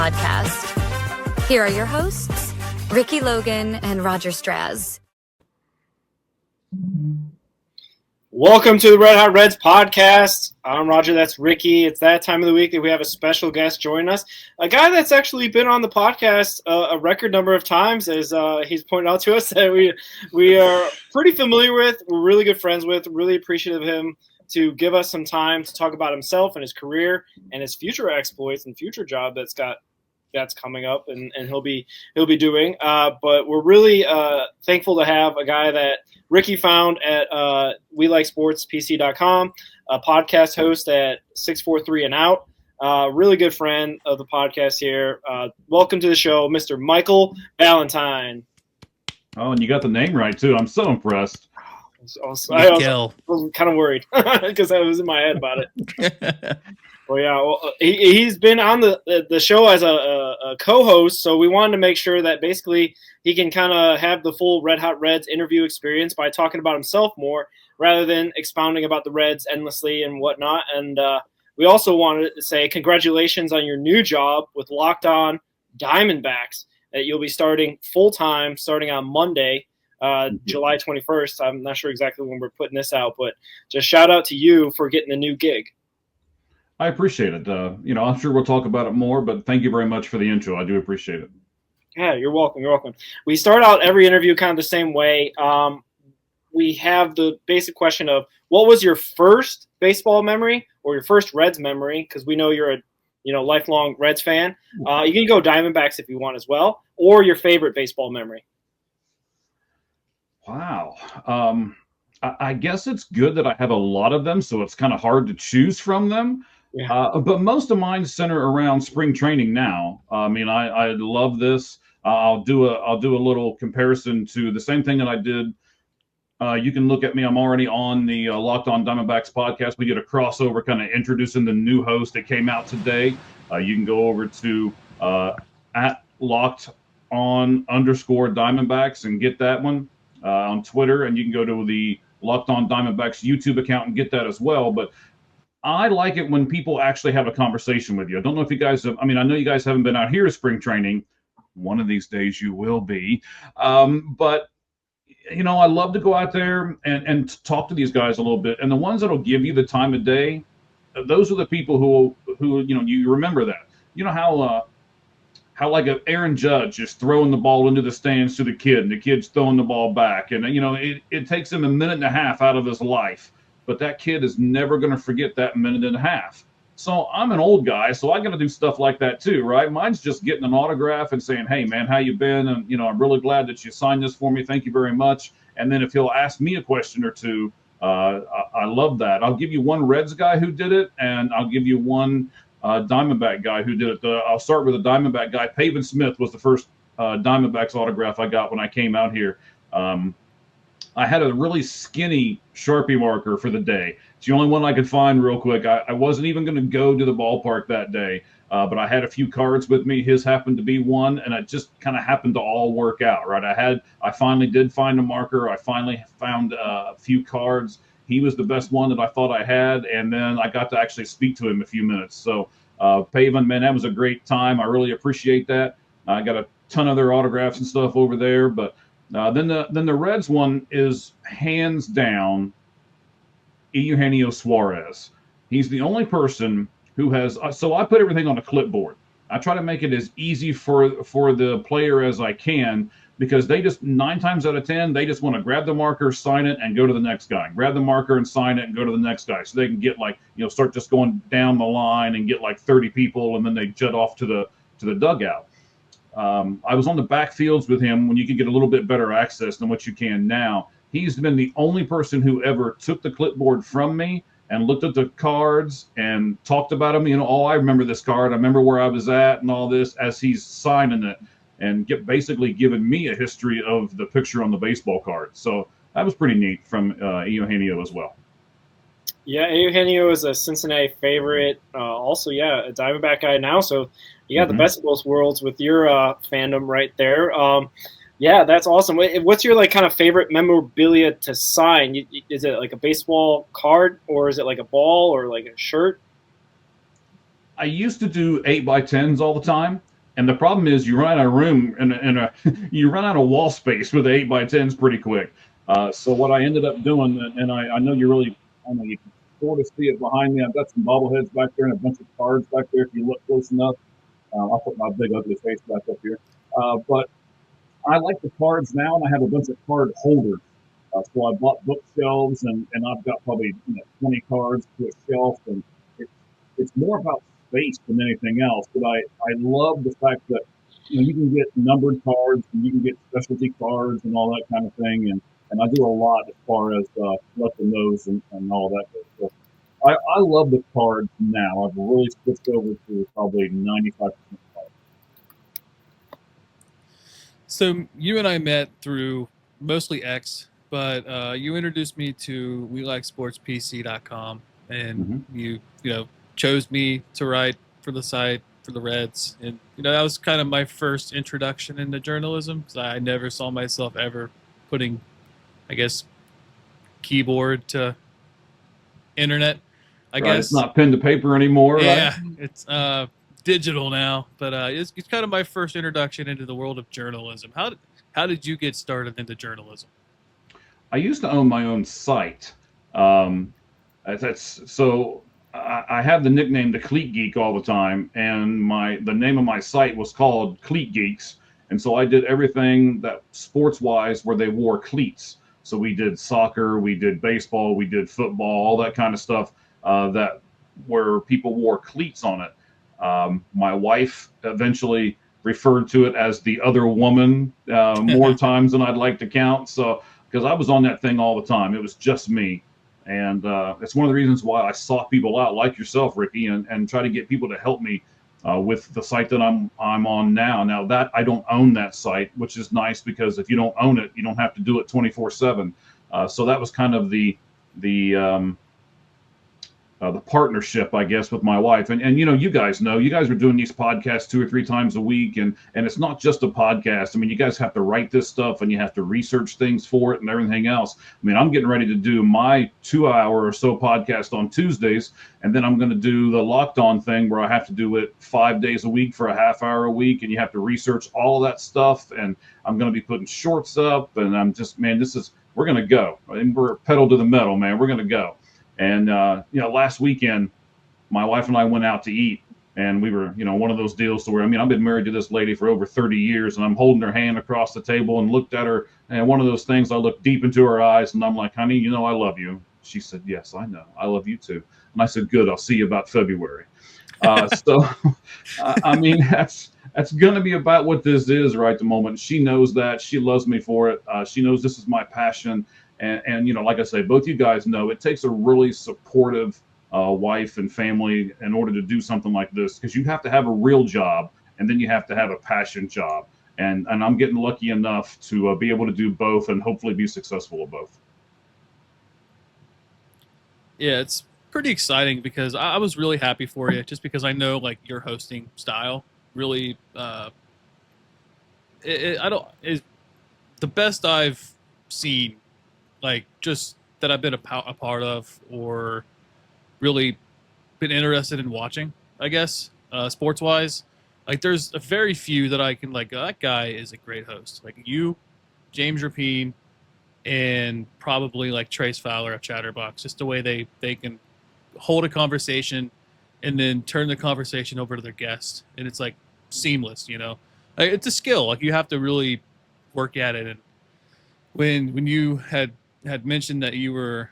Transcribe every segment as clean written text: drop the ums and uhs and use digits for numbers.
podcast. Here are your hosts, Ricky Logan and Roger Straz. Welcome to the Red Hot Reds podcast. I'm Roger, that's Ricky. It's that time of the week that we have a special guest join us. A guy that's actually been on the podcast a record number of times, as he's pointed out to us, that we are pretty familiar with, we're really good friends with, really appreciative of him to give us some time to talk about himself and his career and his future exploits and future job that's coming up and he'll be doing. But we're really thankful to have a guy that Ricky found at WeLikeSportsPC.com, a podcast host at 643 and Out. Really good friend of the podcast here. Welcome to the show, Mr. Michael Ballentine. Oh, and you got the name right, too. I'm so impressed. I was kind of worried because I was in my head about it. Well, yeah, he's been on the show as a co-host, so we wanted to make sure that basically he can kind of have the full Red Hot Reds interview experience by talking about himself more rather than expounding about the Reds endlessly and whatnot. And we also wanted to say congratulations on your new job with Locked On Diamondbacks that you'll be starting full-time starting on Monday. July 21st. I'm not sure exactly when we're putting this out, but just shout out to you for getting the new gig. I appreciate it. I'm sure we'll talk about it more, but thank you very much for the intro. I do appreciate it. Yeah, you're welcome. You're welcome. We start out every interview kind of the same way. We have the basic question of what was your first baseball memory or your first Reds memory? Because we know you're a lifelong Reds fan. You can go Diamondbacks if you want as well, or your favorite baseball memory. Wow. I guess it's good that I have a lot of them, so it's kind of hard to choose from them. Yeah. But most of mine center around spring training now. I mean, I love this. I'll do a little comparison to the same thing that I did. You can look at me. I'm already on the Locked On Diamondbacks podcast. We did a crossover kind of introducing the new host that came out today. You can go over to at Locked On _Diamondbacks and get that one. On Twitter, and you can go to the Locked On Diamondbacks YouTube account and get that as well. But I like it when people actually have a conversation with you. I don't know if you guys have, I know you guys haven't been out here at spring training. One of these days you will be. But, I love to go out there and talk to these guys a little bit. And the ones that'll give you the time of day, those are the people who you remember that. You know how like an Aaron Judge is throwing the ball into the stands to the kid, and the kid's throwing the ball back. And, it takes him a minute and a half out of his life. But that kid is never going to forget that minute and a half. So I'm an old guy, so I got to do stuff like that too, right? Mine's just getting an autograph and saying, hey, man, how you been? And, I'm really glad that you signed this for me. Thank you very much. And then if he'll ask me a question or two, I love that. I'll give you one Reds guy who did it, and I'll give you one Diamondback guy who did it. I'll start with a Diamondback guy. Pavin Smith was the first Diamondbacks autograph I got when I came out here. I had a really skinny Sharpie marker for the day. It's the only one I could find real quick. I wasn't even going to go to the ballpark that day, but I had a few cards with me. His happened to be one, and it just kind of happened to all work out, right? I finally did find a marker. I finally found a few cards. He was the best one that I thought I had, and then I got to actually speak to him a few minutes. So, Pavin, man, that was a great time. I really appreciate that. I got a ton of their autographs and stuff over there, but then the Reds one is hands down Eugenio Suarez. He's the only person who has. So I put everything on a clipboard. I try to make it as easy for the player as I can, because they just 9 times out of 10, they just want to grab the marker, sign it, and go to the next guy. Grab the marker and sign it and go to the next guy. So they can get start just going down the line and get like 30 people, and then they jet off to the dugout. I was on the backfields with him when you could get a little bit better access than what you can now. He's been the only person who ever took the clipboard from me and looked at the cards and talked about them. I remember this card. I remember where I was at and all this as he's signing it. And basically giving me a history of the picture on the baseball card. So that was pretty neat from Eugenio as well. Yeah, Eugenio is a Cincinnati favorite. Also, a Diamondback guy now. So you got the best of both worlds with your fandom right there. That's awesome. What's your kind of favorite memorabilia to sign? Is it like a baseball card, or is it like a ball or like a shirt? I used to do 8x10s all the time. And the problem is you run out of room and you run out of wall space with the 8x10s pretty quick. So what I ended up doing, and I know I know you can sort of see it behind me. I've got some bobbleheads back there and a bunch of cards back there. If you look close enough, I'll put my big ugly face back up here. But I like the cards now, and I have a bunch of card holders. So I bought bookshelves, and I've got probably 20 cards to a shelf, and it's more about space than anything else. But I love the fact that you can get numbered cards, and you can get specialty cards, and all that kind of thing. And I do a lot as far as collecting those and all that goes. So I love the cards now. I've really switched over to probably 95%. So you and I met through mostly X, but you introduced me to WeLikeSportsPC.com, and you chose me to write for the site for the Reds, and that was kind of my first introduction into journalism, because I never saw myself ever putting, I guess, keyboard to internet. I guess it's not pen to paper anymore. Yeah, right? It's digital now, but it's kind of my first introduction into the world of journalism. How did you get started into journalism? I used to own my own site. So I have the nickname the Cleat Geek all the time, and the name of my site was called Cleat Geeks, and so I did everything that sports wise where they wore cleats. So we did soccer, we did baseball, we did football, all that kind of stuff that where people wore cleats on it. My wife eventually referred to it as the other woman more times than I'd like to count. So, because I was on that thing all the time, it was just me. And it's one of the reasons why I sought people out like yourself, Ricky, and try to get people to help me with the site that I'm on now. Now that I don't own that site, which is nice, because if you don't own it, you don't have to do it 24/7. So that was kind of the partnership, I guess, with my wife. And you guys are doing these podcasts 2 or 3 times a week, and it's not just a podcast. I mean, you guys have to write this stuff, and you have to research things for it and everything else. I mean, I'm getting ready to do my 2-hour or so podcast on Tuesdays, and then I'm going to do the Locked On thing where I have to do it 5 days a week for a half hour a week, and you have to research all of that stuff. And I'm going to be putting shorts up, and I'm just, man, we're going to go. And we're pedal to the metal, man. We're going to go. And, last weekend, my wife and I went out to eat, and we were, one of those deals to where, I've been married to this lady for over 30 years, and I'm holding her hand across the table and looked at her, and one of those things, I looked deep into her eyes, and I'm like, honey, I love you. She said, yes, I know. I love you too. And I said, good, I'll see you about February. So, that's going to be about what this is right at the moment. She knows that. She loves me for it. She knows this is my passion. And like I say, both you guys know it takes a really supportive wife and family in order to do something like this, because you have to have a real job, and then you have to have a passion job. And I'm getting lucky enough to be able to do both, and hopefully be successful at both. Yeah, it's pretty exciting, because I was really happy for you, just because I know like your hosting style really is the best I've seen, like just that I've been a part of, or really been interested in watching, I guess, sports wise. Like there's a very few that I can like, that guy is a great host. Like you, James Rapine, and probably like Trace Fowler at Chatterbox, just the way they can hold a conversation and then turn the conversation over to their guest, and it's like seamless, Like, it's a skill. Like you have to really work at it. And when you had mentioned that you were,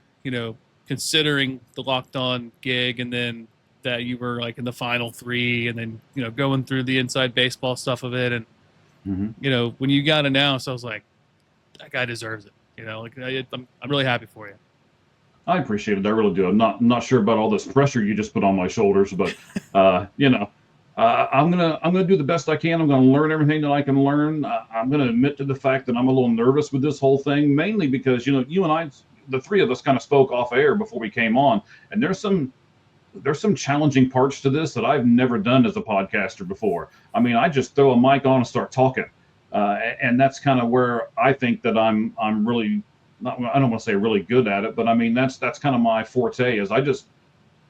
considering the Locked On gig, and then that you were like in the final 3, and then, going through the inside baseball stuff of it. And, when you got announced, I was like, that guy deserves it. I'm really happy for you. I appreciate it. I really do. I'm not sure about all this pressure you just put on my shoulders, but, I'm gonna do the best I can. I'm gonna learn everything that I can learn. I'm gonna admit to the fact that I'm a little nervous with this whole thing, mainly because you and I, the 3 of us, kind of spoke off air before we came on, and there's some challenging parts to this that I've never done as a podcaster before. I just throw a mic on and start talking, and that's kind of where I think that I'm really not. I don't want to say really good at it, but that's kind of my forte. Is I just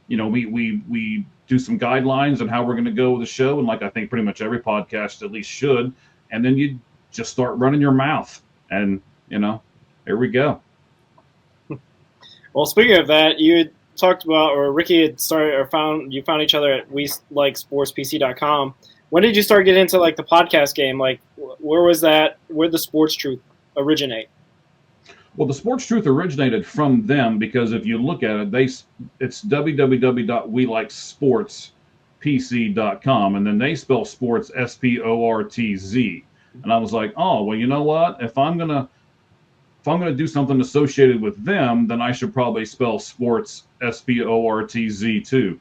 we do some guidelines on how we're going to go with the show. And like I think pretty much every podcast at least should. And then you just start running your mouth. And, here we go. Well, speaking of that, you had talked about, or Ricky had started, or found each other at WeLikeSportsPC.com. When did you start getting into like the podcast game? Like, where was that? Where did the Sports Truth originate? Well, the Sports Truth originated from them because if you look at it, it's www.WeLikeSportsPC.com, and then they spell sports SPORTZ. And I was like, oh, well, you know what? If I'm gonna do something associated with them, then I should probably spell sports SPORTZ too.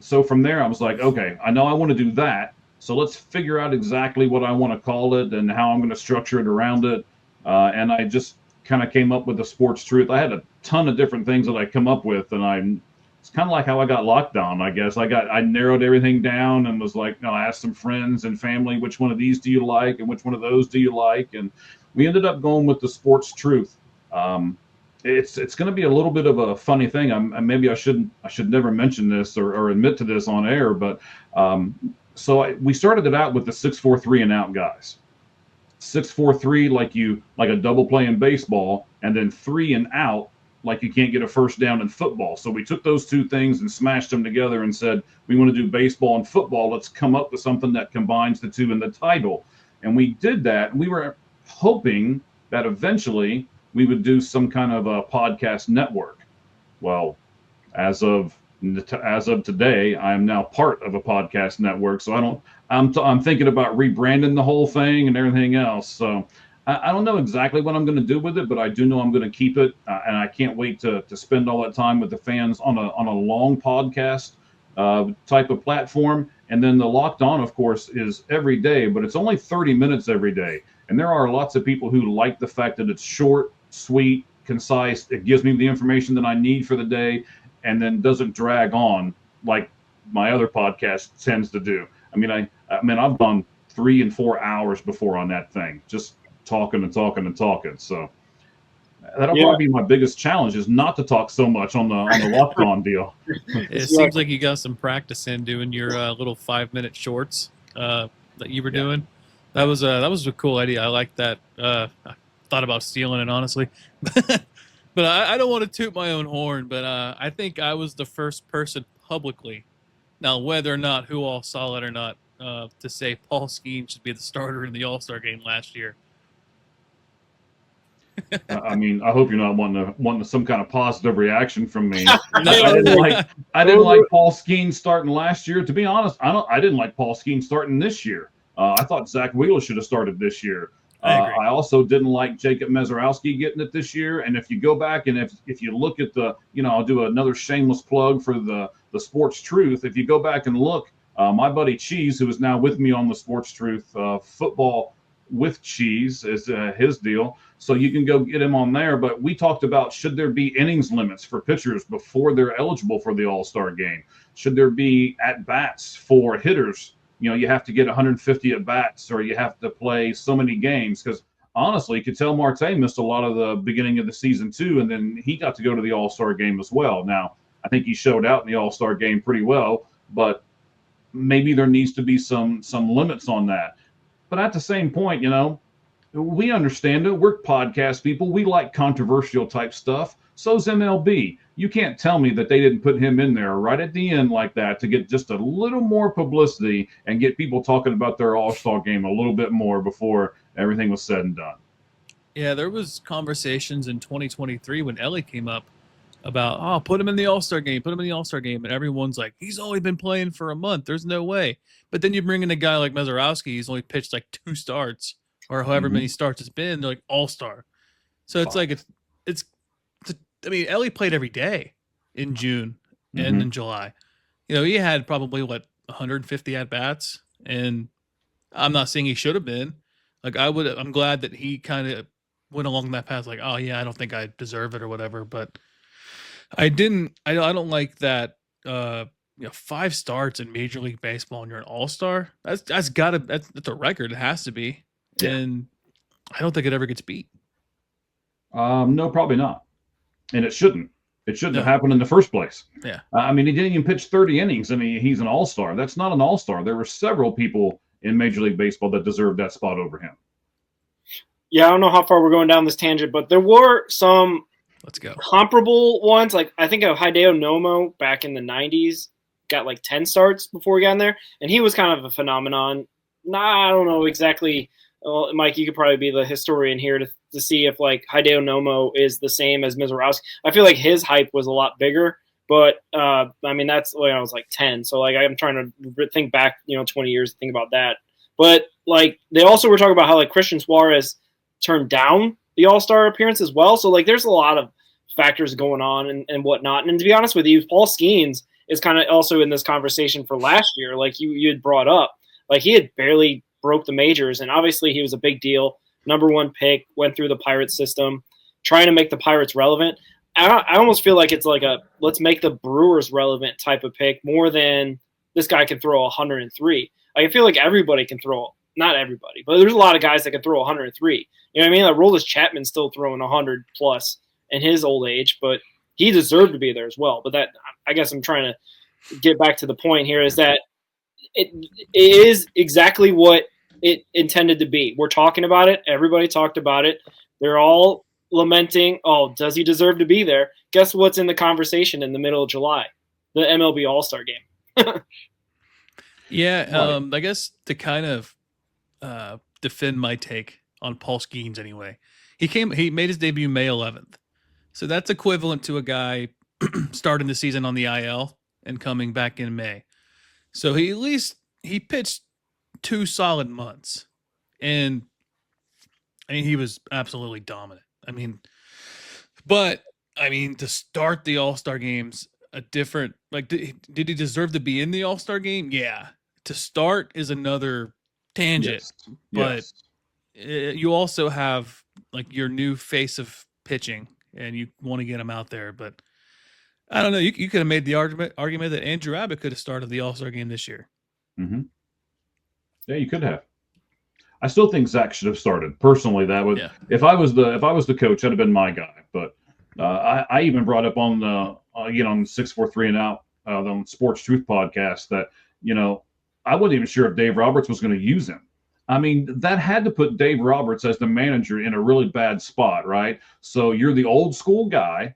So from there, I was like, okay, I know I want to do that. So let's figure out exactly what I want to call it and how I'm going to structure it around it. And I just kind of came up with the Sports Truth. I had a ton of different things that I come up with, and it's kind of like how I got locked on, I guess. I narrowed everything down and was like, I asked some friends and family, which one of these do you like and which one of those do you like? And we ended up going with the Sports Truth. It's going to be a little bit of a funny thing. Maybe I should never mention this or admit to this on air, but we started it out with the 6-4-3 and out guys. 6-4-3 like a double play in baseball, and then 3 and out like you can't get a first down in football. So we took those two things and smashed them together and said, we want to do baseball and football. Let's come up with something that combines the two in the title. And we did that. We were hoping that eventually we would do some kind of a podcast network. Well, as of today, I am now part of a podcast network. So I'm thinking about rebranding the whole thing and everything else. So I don't know exactly what I'm going to do with it, but I do know I'm going to keep it. And I can't wait to spend all that time with the fans on a long podcast type of platform. And then the Locked On, of course, is every day, but it's only 30 minutes every day. And there are lots of people who like the fact that it's short, sweet, concise. It gives me the information that I need for the day, and then doesn't drag on like my other podcast tends to do. I mean, I've gone 3 and 4 hours before on that thing, just talking and talking and talking. So that'll probably be my biggest challenge, is not to talk so much on the Locked On deal. It seems like you got some practice in doing your little 5-minute shorts that you were doing. That was a cool idea. I like that. I thought about stealing it, honestly. But I don't want to toot my own horn, but I think I was the first person publicly, now whether or not who all saw it or not, to say Paul Skeen should be the starter in the All-Star game last year. I mean, I hope you're not wanting some kind of positive reaction from me. I didn't like Paul Skeen starting last year. To be honest, I didn't like Paul Skeen starting this year. I thought Zach Wheeler should have started this year. I also didn't like Jacob Mezarowski getting it this year. And if you go back and if you look at I'll do another shameless plug for the Sports Truth. If you go back and look, my buddy Cheese, who is now with me on the Sports Truth, football with Cheese is his deal. So you can go get him on there. But we talked about, should there be innings limits for pitchers before they're eligible for the All-Star game? Should there be at-bats for hitters? You have to get 150 at-bats, or you have to play so many games. Because honestly, Ketel Marte missed a lot of the beginning of the season too, and then he got to go to the All-Star game as well. Now, I think he showed out in the All-Star game pretty well, but maybe there needs to be some limits on that. But at the same point, we understand it. We're podcast people. We like controversial type stuff. So's MLB. You can't tell me that they didn't put him in there right at the end like that to get just a little more publicity and get people talking about their All-Star game a little bit more before everything was said and done. Yeah, there was conversations in 2023 when Ellie came up about, put him in the All-Star game, and everyone's like, he's only been playing for a month. There's no way. But then you bring in a guy like Mezarowski, he's only pitched like 2 starts or however many starts it's been. They're like All-Star. So it's like it's. I mean, Ellie played every day in June and in July. He had probably 150 at bats, and I'm not saying he should have been. I'm glad that he kind of went along that path. Like, I don't think I deserve it or whatever, but I didn't. I don't like that. 5 starts in Major League Baseball and you're an All-Star. That's a record. It has to be, and I don't think it ever gets beat. No, probably not. And it shouldn't. It shouldn't have happened in the first place. Yeah. I mean, he didn't even pitch 30 innings. I mean, he's an all-star. That's not an all-star. There were several people in Major League Baseball that deserved that spot over him. Yeah, I don't know how far we're going down this tangent, but there were some comparable ones. Like I think of Hideo Nomo back in the 90s, got like 10 starts before he got in there, and he was kind of a phenomenon. I don't know exactly. Well, Mike, you could probably be the historian here to see if like Hideo Nomo is the same as Mizorowski. I feel like his hype was a lot bigger, but I mean that's when I was like 10. So like I'm trying to think back, 20 years to think about that. But like they also were talking about how like Christian Suarez turned down the All-Star appearance as well. So like there's a lot of factors going on and whatnot. And to be honest with you, Paul Skeens is kind of also in this conversation for last year. Like you had brought up, like he had barely broke the majors, and obviously he was a big deal. Number 1 pick, went through the Pirates system, trying to make the Pirates relevant. I almost feel like it's like a let's make the Brewers relevant type of pick more than this guy can throw 103. I feel like everybody can throw, not everybody, but there's a lot of guys that can throw 103. You know what I mean? Like Roldis Chapman's still throwing 100 plus in his old age, but he deserved to be there as well. But that, I guess I'm trying to get back to the point here is that it is exactly what it intended to be. We're talking about it. Everybody talked about it. They're all lamenting, oh, does he deserve to be there? Guess what's in the conversation in the middle of July? The MLB All-Star Game. Yeah, I guess to kind of defend my take on Paul Skeens anyway. He made his debut May 11th. So that's equivalent to a guy starting the season on the IL and coming back in May. So he pitched 2 solid months. And I mean, he was absolutely dominant. But to start the All-Star games a different, like, did he deserve to be in the All-Star game? Yeah. To start is another tangent, but you also have like your new face of pitching and you want to get him out there. But I don't know. You could have made the argument that Andrew Abbott could have started the All-Star game this year. Mm-hmm. Yeah, you could have. I still think Zach should have started. Personally, that would if I was the coach, that'd have been my guy. But I even brought up on the on 643 and Out on Sports Truth podcast that I wasn't even sure if Dave Roberts was going to use him. I mean, that had to put Dave Roberts as the manager in a really bad spot, right? So you're the old school guy.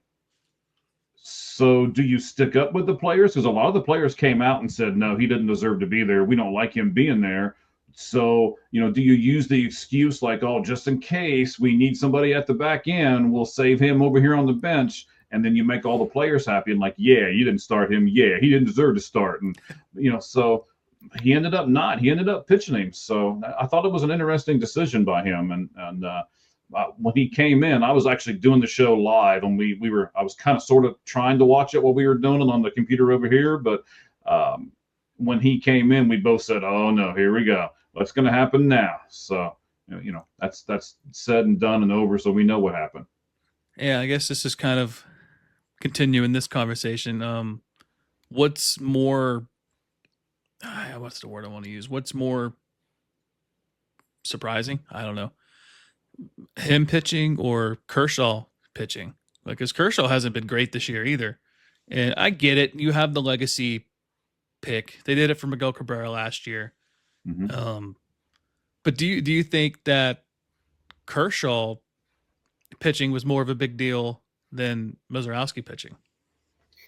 So do you stick up with the players? Because a lot of the players came out and said, no, he didn't deserve to be there. We don't like him being there. So, do you use the excuse like, oh, just in case we need somebody at the back end, we'll save him over here on the bench. And then you make all the players happy and like, yeah, you didn't start him. Yeah, he didn't deserve to start. And, so he ended up pitching him. So I thought it was an interesting decision by him. And when he came in, I was actually doing the show live and I was kind of sort of trying to watch it while we were doing it on the computer over here. But when he came in, we both said, oh no, here we go. What's going to happen now? So, that's said and done and over. So we know what happened. Yeah, I guess this is kind of continuing this conversation. What's more, what's the word I want to use? What's more surprising? I don't know. Him pitching or Kershaw pitching? Like, because Kershaw hasn't been great this year either. And I get it. You have the legacy pick. They did it for Miguel Cabrera last year. Mm-hmm. But do you think that Kershaw pitching was more of a big deal than Mizorowski pitching?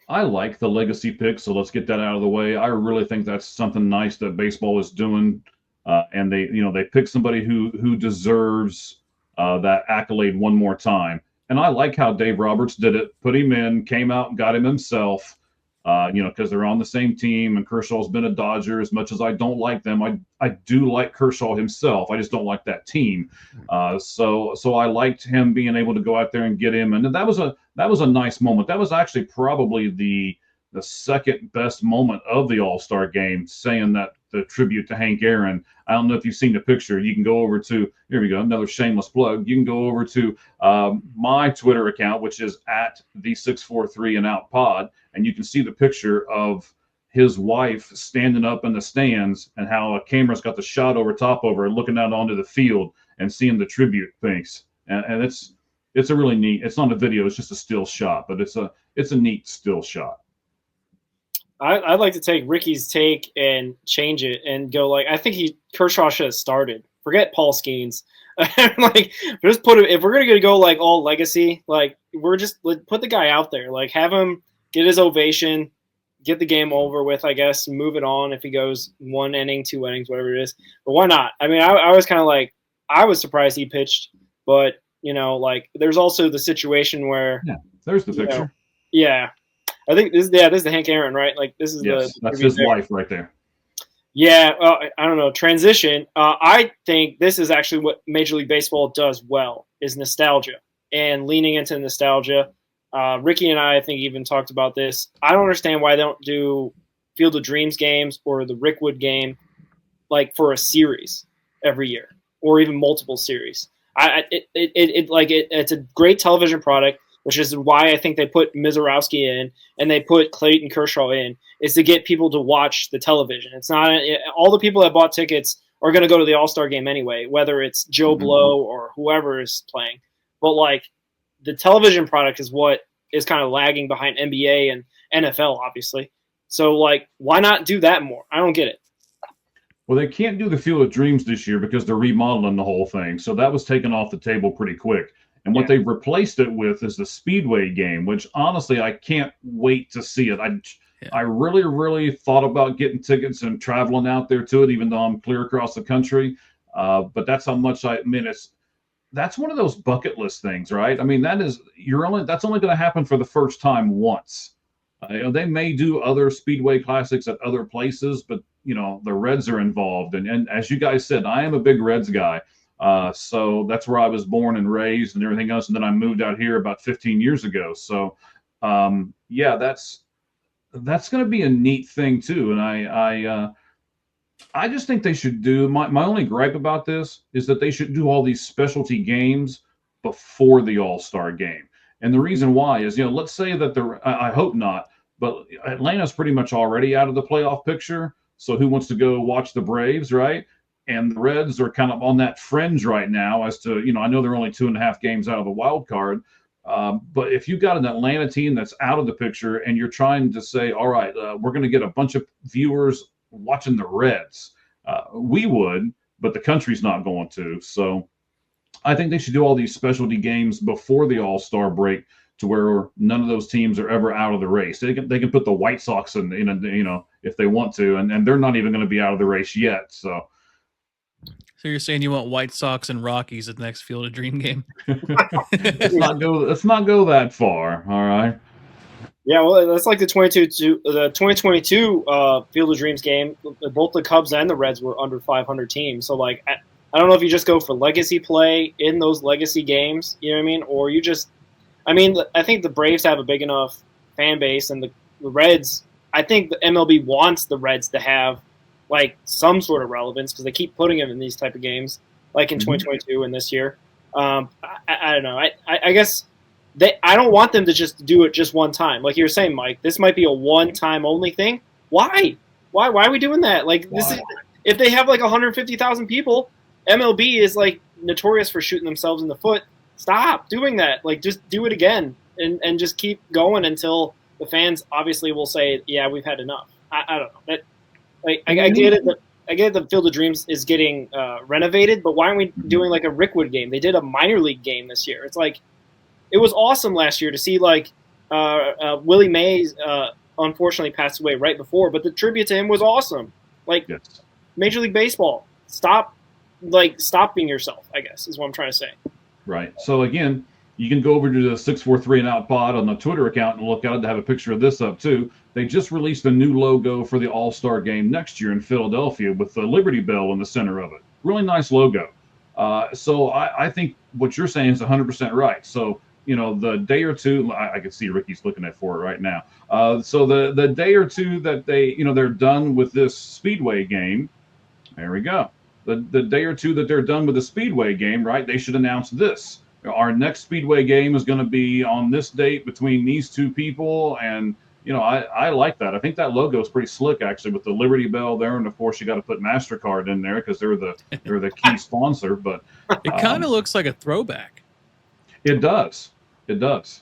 I like the legacy pick, so let's get that out of the way. I really think that's something nice that baseball is doing, and they pick somebody who deserves that accolade one more time. And I like how Dave Roberts did it. Put him in, came out and got him himself. Because they're on the same team, and Kershaw's been a Dodger. As much as I don't like them, I do like Kershaw himself. I just don't like that team. So I liked him being able to go out there and get him, and that was a nice moment. That was actually probably the second best moment of the All-Star game, saying that the tribute to Hank Aaron. I don't know if you've seen the picture. You can go over to, here we go, another shameless plug. You can go over to my Twitter account, which is at the 643 and Out Pod, and you can see the picture of his wife standing up in the stands and how a camera's got the shot over top of her, looking out onto the field and seeing the tribute things. And it's a really neat. It's not a video; it's just a still shot, but it's a neat still shot. I'd like to take Ricky's take and change it and go like, I think Kershaw should have started. Forget Paul Skeens. Like, just put it. If we're gonna go like all legacy, like put the guy out there. Like, have him get his ovation, get the game over with, I guess, and move it on if he goes 1 inning, 2 innings, whatever it is. But why not? I mean, I was kind of like, I was surprised he pitched, but like there's also the situation where there's the picture. Yeah. I think this is the Hank Aaron, right? Like this is that's his wife right there. Yeah, I don't know. Transition. I think this is actually what Major League Baseball does well is nostalgia and leaning into nostalgia. Ricky and I think, even talked about this. I don't understand why they don't do Field of Dreams games or the Rickwood game like for a series every year or even multiple series. It's a great television product, which is why I think they put Mizorowski in and they put Clayton Kershaw in, is to get people to watch the television. It's not all the people that bought tickets are going to go to the All-Star game anyway, whether it's Joe Blow or whoever is playing. But like the television product is what is kind of lagging behind NBA and NFL, obviously. So like, why not do that more? I don't get it. Well, they can't do the Field of Dreams this year because they're remodeling the whole thing. So that was taken off the table pretty quick. And what they've replaced it with is the Speedway game, which honestly, I can't wait to see it. I really, really thought about getting tickets and traveling out there to it, even though I'm clear across the country. But that's how much that's one of those bucket list things, right? I mean, that's only going to happen for the first time once. They may do other Speedway classics at other places, but the Reds are involved. And as you guys said, I am a big Reds guy. So that's where I was born and raised and everything else. And then I moved out here about 15 years ago. So, that's going to be a neat thing too. And I just think they should do, my only gripe about this is that they should do all these specialty games before the All-Star game. And the reason why is, let's say that I hope not, but Atlanta's pretty much already out of the playoff picture. So who wants to go watch the Braves, right? And the Reds are kind of on that fringe right now as to, I know they're only 2.5 games out of the wild card. But if you've got an Atlanta team that's out of the picture and you're trying to say, all right, we're going to get a bunch of viewers watching the Reds, we would, but the country's not going to. So I think they should do all these specialty games before the All-Star break to where none of those teams are ever out of the race. They can put the White Sox in, if they want to, and they're not even going to be out of the race yet. So you're saying you want White Sox and Rockies at the next Field of Dream game? Let's not go that far. All right. Yeah, well, that's like the 2022 Field of Dreams game. Both the Cubs and the Reds were under 500 teams. So like, I don't know if you just go for legacy play in those legacy games. You know what I mean? Or you just, I think the Braves have a big enough fan base, and the Reds. I think the MLB wants the Reds to have like some sort of relevance because they keep putting them in these type of games, like in 2022 and this year. I don't know. I guess I don't want them to just do it just one time. Like you were saying, Mike, this might be a one-time only thing. Why? Why are we doing that? Like this is, if they have like 150,000 people, MLB is like notorious for shooting themselves in the foot. Stop doing that. Like just do it again and just keep going until the fans obviously will say, yeah, we've had enough. I don't know. I get it. I get the Field of Dreams is getting renovated, but why aren't we doing like a Rickwood game? They did a minor league game this year. It's like it was awesome last year to see like Willie Mays unfortunately passed away right before, but the tribute to him was awesome. Like Major League Baseball, stop being yourself, I guess is what I'm trying to say. Right. So again, you can go over to the 643 and Out Pod on the Twitter account and look at it to have a picture of this up too. They just released a new logo for the All-Star game next year in Philadelphia with the Liberty Bell in the center of it. Really nice logo. So I think what you're saying is 100% right. So, the day or two, I can see Ricky's looking for it right now. So the day or two that they're done with this Speedway game, there we go. The day or two that they're done with the Speedway game, right, they should announce this. Our next Speedway game is going to be on this date between these two people. And, I like that. I think that logo is pretty slick, actually, with the Liberty Bell there. And, of course, you got to put MasterCard in there because they're the key sponsor. But it kind of looks like a throwback. It does. It does.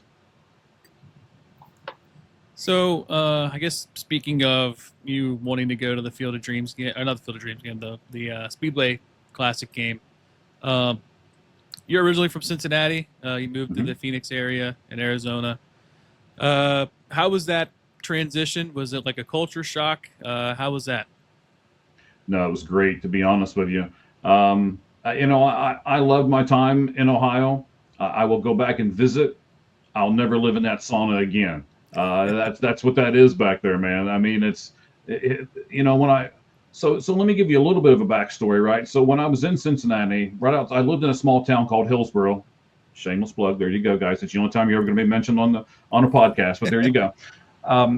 So, I guess speaking of you wanting to go to the Field of Dreams game, or not the Field of Dreams game, the Speedway Classic game. You're originally from Cincinnati. You moved to the Phoenix area in Arizona. How was that transition? Was it like a culture shock? How was that? No, it was great, to be honest with you. I loved my time in Ohio. I will go back and visit. I'll never live in that sauna again. That's what that is back there, man. I mean, so let me give you a little bit of a backstory, right? So when I was in Cincinnati, I lived in a small town called Hillsboro. Shameless plug. There you go, guys. It's the only time you're ever going to be mentioned on a podcast, but there you go.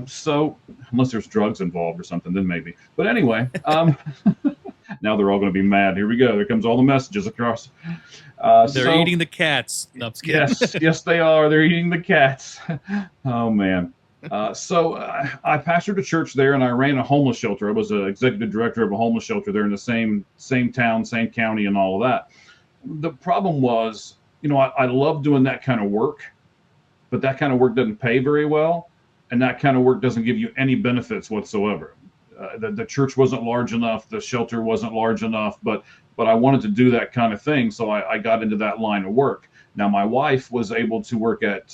So unless there's drugs involved or something, then maybe. But anyway, now they're all going to be mad. Here we go. There comes all the messages across. They're eating the cats. No, I'm just kidding. Yes, they are. They're eating the cats. Oh man. So I pastored a church there, and I ran a homeless shelter. I was an executive director of a homeless shelter there in the same town, same county, and all of that. The problem was, I love doing that kind of work, but that kind of work doesn't pay very well, and that kind of work doesn't give you any benefits whatsoever. The church wasn't large enough, the shelter wasn't large enough, but I wanted to do that kind of thing, so I got into that line of work. Now, my wife was able to work at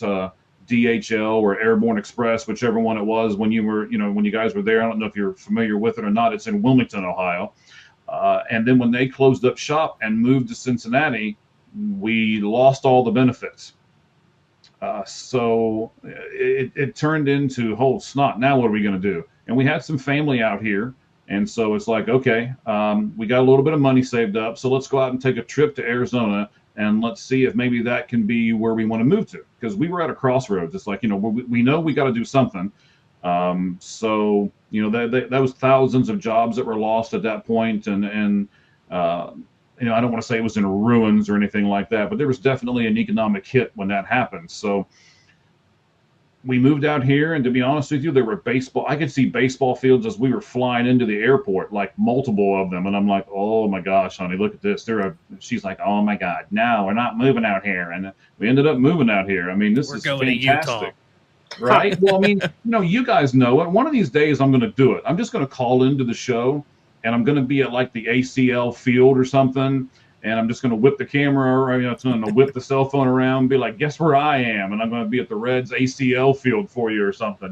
DHL or Airborne Express, whichever one it was when you guys were there. I don't know if you're familiar with it or not. It's in Wilmington, Ohio. And then when they closed up shop and moved to Cincinnati, we lost all the benefits. So it turned into, oh snot, now what are we going to do? And we had some family out here. And so it's like, okay, we got a little bit of money saved up. So let's go out and take a trip to Arizona and let's see if maybe that can be where we want to move to. Because we were at a crossroads. It's like, we know we got to do something. So, that was thousands of jobs that were lost at that point. And I don't want to say it was in ruins or anything like that, but there was definitely an economic hit when that happened. So we moved out here, and to be honest with you, I could see baseball fields as we were flying into the airport, like multiple of them. And I'm like, oh my gosh, honey, look at this. She's like, oh my God, no, we're not moving out here. And we ended up moving out here. I mean, this is fantastic. Right? Well, I mean, you guys know it. One of these days I'm going to do it. I'm just going to call into the show, and I'm going to be at like the ACL field or something. And I'm just going to whip the camera, or it's going to whip the cell phone around and be like, guess where I am? And I'm going to be at the Reds ACL field for you or something,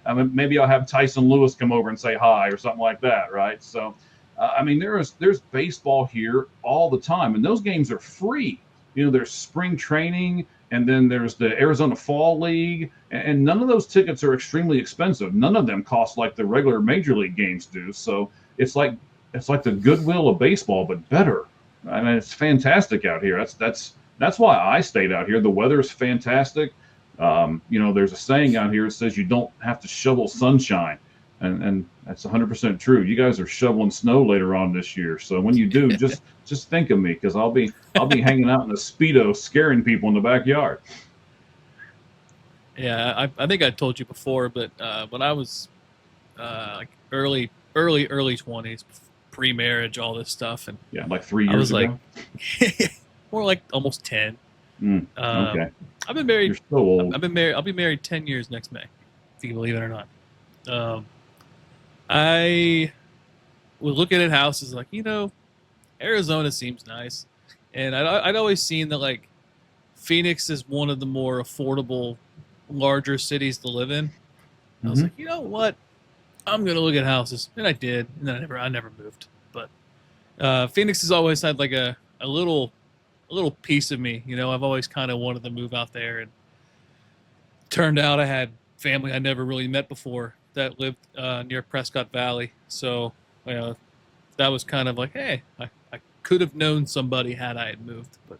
I mean, maybe I'll have Tyson Lewis come over and say hi or something like that, right? So, I mean, there's baseball here all the time, and those games are free. There's spring training, and then there's the Arizona Fall League, and none of those tickets are extremely expensive. None of them cost like the regular major league games do. So it's like the Goodwill of baseball, but better. I mean, it's fantastic out here. That's why I stayed out here. The weather is fantastic. There's a saying out here that says you don't have to shovel sunshine, and that's 100% true. You guys are shoveling snow later on this year, so when you do, just think of me, because I'll be hanging out in a Speedo scaring people in the backyard. Yeah, I think I told you before, but when I was like early 20s. Pre-marriage, all this stuff, and like 3 years ago. Like, more like almost 10. Okay. I've been married. You're so old. I've been married. I'll be married 10 years next May, if you can believe it or not. I was looking at houses like, Arizona seems nice, and I'd always seen that like Phoenix is one of the more affordable, larger cities to live in. I was like, you know what? I'm gonna look at houses, and I did, and then I never moved. But Phoenix has always had like a little piece of me. I've always kind of wanted to move out there, and turned out I had family I never really met before that lived near Prescott Valley. So that was kind of like, hey, I could have known somebody had I had moved, but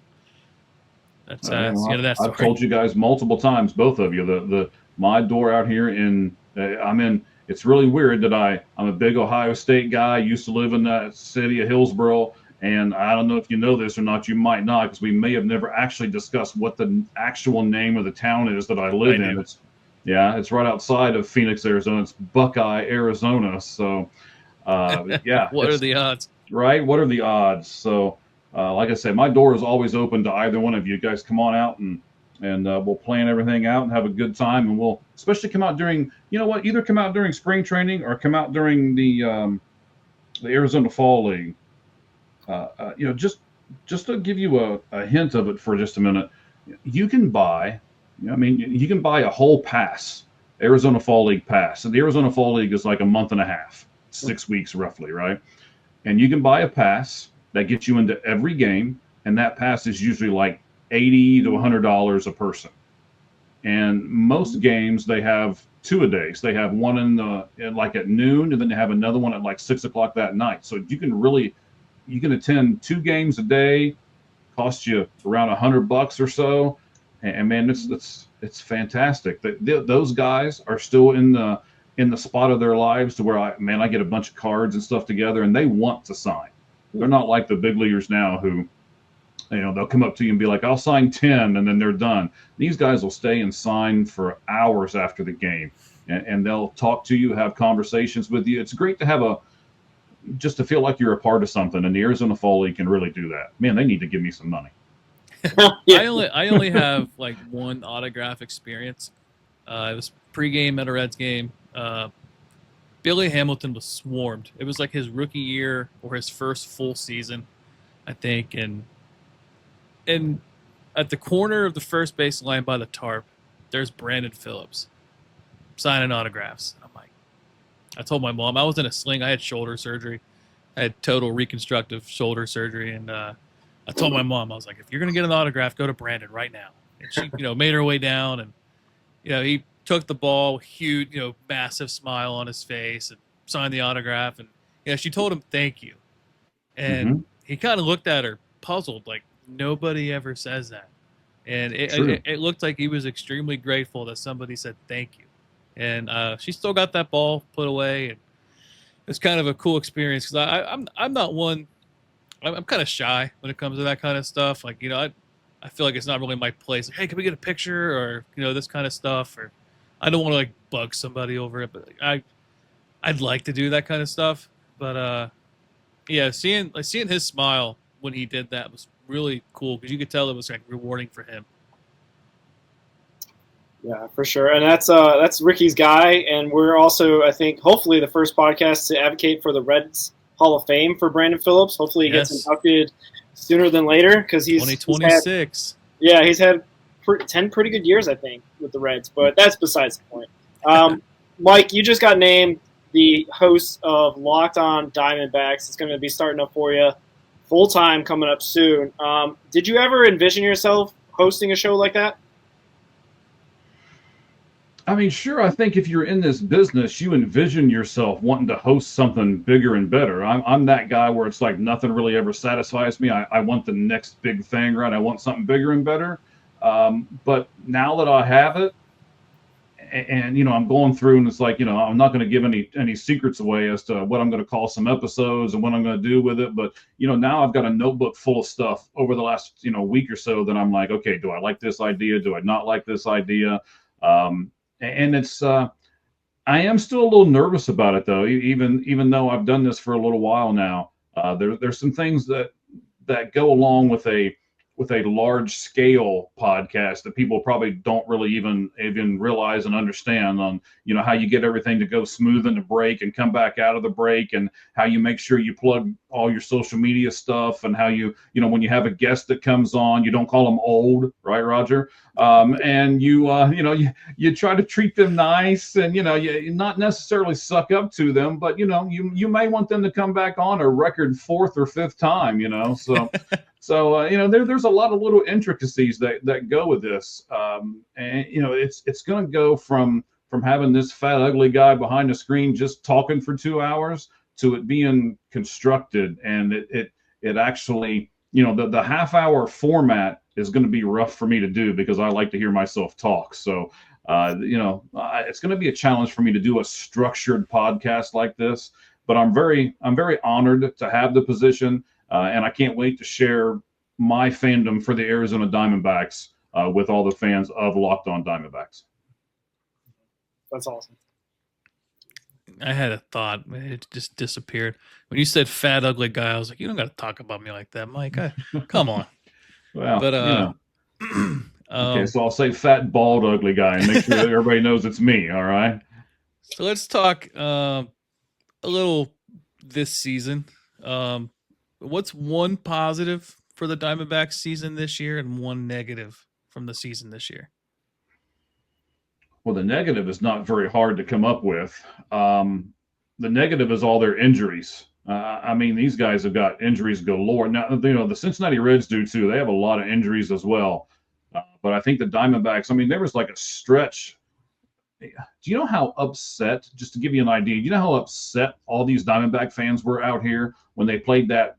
that's that's. I've told you guys multiple times, both of you, my door out here I'm in. It's really weird that I'm a big Ohio State guy. I used to live in the city of Hillsboro, and I don't know if you know this or not. You might not, because we may have never actually discussed what the actual name of the town is that I live in. It's right outside of Phoenix, Arizona. It's Buckeye, Arizona. So, what are the odds? Right? What are the odds? So, like I say, my door is always open to either one of you guys. Come on out and we'll plan everything out and have a good time. And we'll especially come out during, either come out during spring training or come out during the Arizona Fall League. Just to give you a hint of it for just a minute, you can buy, you can buy a whole pass, Arizona Fall League pass. And the Arizona Fall League is like a month and a half, 6 weeks roughly, right? And you can buy a pass that gets you into every game, and that pass is usually like $80 to $100 a person. And most games, they have 2-a-days. They have one like at noon, and then they have another one at like 6 o'clock that night. So you can attend 2 games a day, cost you around $100 or so, and man, it's fantastic. Those guys are still in the spot of their lives to where I get a bunch of cards and stuff together, and they want to sign. They're not like the big leaguers now who, they'll come up to you and be like, I'll sign 10, and then they're done. These guys will stay and sign for hours after the game, and they'll talk to you, have conversations with you. It's great to have just to feel like you're a part of something, and the Arizona Fall League can really do that. Man, they need to give me some money. I only have like one autograph experience. It was pregame at a Reds game. Billy Hamilton was swarmed. It was like his rookie year or his first full season, I think. And at the corner of the first base line by the tarp, there's Brandon Phillips signing autographs. I told my mom I was in a sling. I had shoulder surgery. I had total reconstructive shoulder surgery, and I told my mom, I was like, if you're gonna get an autograph, go to Brandon right now. And she, made her way down, and he took the ball, huge, massive smile on his face, and signed the autograph. And she told him thank you, and he kind of looked at her puzzled, like nobody ever says that. And it looked like he was extremely grateful that somebody said thank you. And she still got that ball put away, and it's kind of a cool experience because I'm not one. I'm kind of shy when it comes to that kind of stuff. Like I feel like it's not really my place. Like, hey, can we get a picture or this kind of stuff? Or I don't want to like bug somebody over it, but I'd like to do that kind of stuff. But yeah, seeing his smile when he did that was really cool because you could tell it was like rewarding for him. Yeah, for sure. And that's Ricky's guy. And we're also, I think, hopefully the first podcast to advocate for the Reds Hall of Fame for Brandon Phillips. Hopefully he gets inducted sooner than later because he's 2026. He's had 10 pretty good years, I think, with the Reds. But that's besides the point. Mike, you just got named the host of Locked On Diamondbacks. It's going to be starting up for you full-time coming up soon. Did you ever envision yourself hosting a show like that? I mean, sure. I think if you're in this business, you envision yourself wanting to host something bigger and better. I'm that guy where it's like nothing really ever satisfies me. I want the next big thing, right? I want something bigger and better. But now that I have it, and I'm going through, and it's like I'm not going to give any secrets away as to what I'm going to call some episodes and what I'm going to do with it. But now I've got a notebook full of stuff over the last week or so that I'm like, okay, do I like this idea? Do I not like this idea? And it's I am still a little nervous about it though, even though I've done this for a little while now. There's some things that go along with a large scale podcast that people probably don't really even realize and understand on how you get everything to go smooth in the break and come back out of the break, and how you make sure you plug all your social media stuff, and how you when you have a guest that comes on, you don't call them old, right, Roger? And you try to treat them nice, and you not necessarily suck up to them, but you may want them to come back on a record 4th or 5th time, so So there's a lot of little intricacies that go with this, and it's going to go from having this fat ugly guy behind the screen just talking for 2 hours to it being constructed, and it actually the half-hour format is going to be rough for me to do because I like to hear myself talk. So it's going to be a challenge for me to do a structured podcast like this, but I'm very honored to have the position. And I can't wait to share my fandom for the Arizona Diamondbacks with all the fans of Locked On Diamondbacks. That's awesome. I had a thought, man, it just disappeared. When you said fat, ugly guy, I was like, you don't got to talk about me like that, Mike. Come on. Well, But okay, so I'll say fat, bald, ugly guy, and make sure that everybody knows it's me. All right. So let's talk a little this season. What's one positive for the Diamondbacks season this year, and one negative from the season this year? Well, the negative is not very hard to come up with. The negative is all their injuries. I mean, these guys have got injuries galore. Now, the Cincinnati Reds do too. They have a lot of injuries as well. But I think the Diamondbacks, I mean, there was like a stretch. Do you know how upset, just to give you an idea, do you know how upset all these Diamondback fans were out here when they played that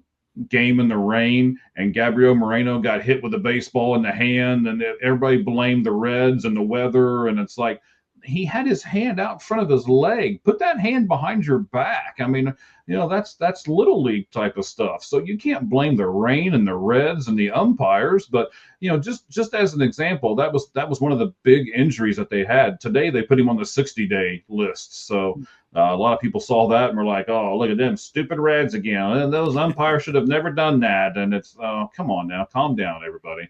game in the rain and Gabriel Moreno got hit with a baseball in the hand and everybody blamed the Reds and the weather? And it's like, he had his hand out front of his leg. Put that hand behind your back. I mean, that's little league type of stuff. So you can't blame the rain and the Reds and the umpires. But just as an example, that was one of the big injuries that they had. Today they put him on the 60-day list. So a lot of people saw that and were like, "Oh, look at them stupid Reds again. And those umpires should have never done that." And it's come on now, calm down, everybody.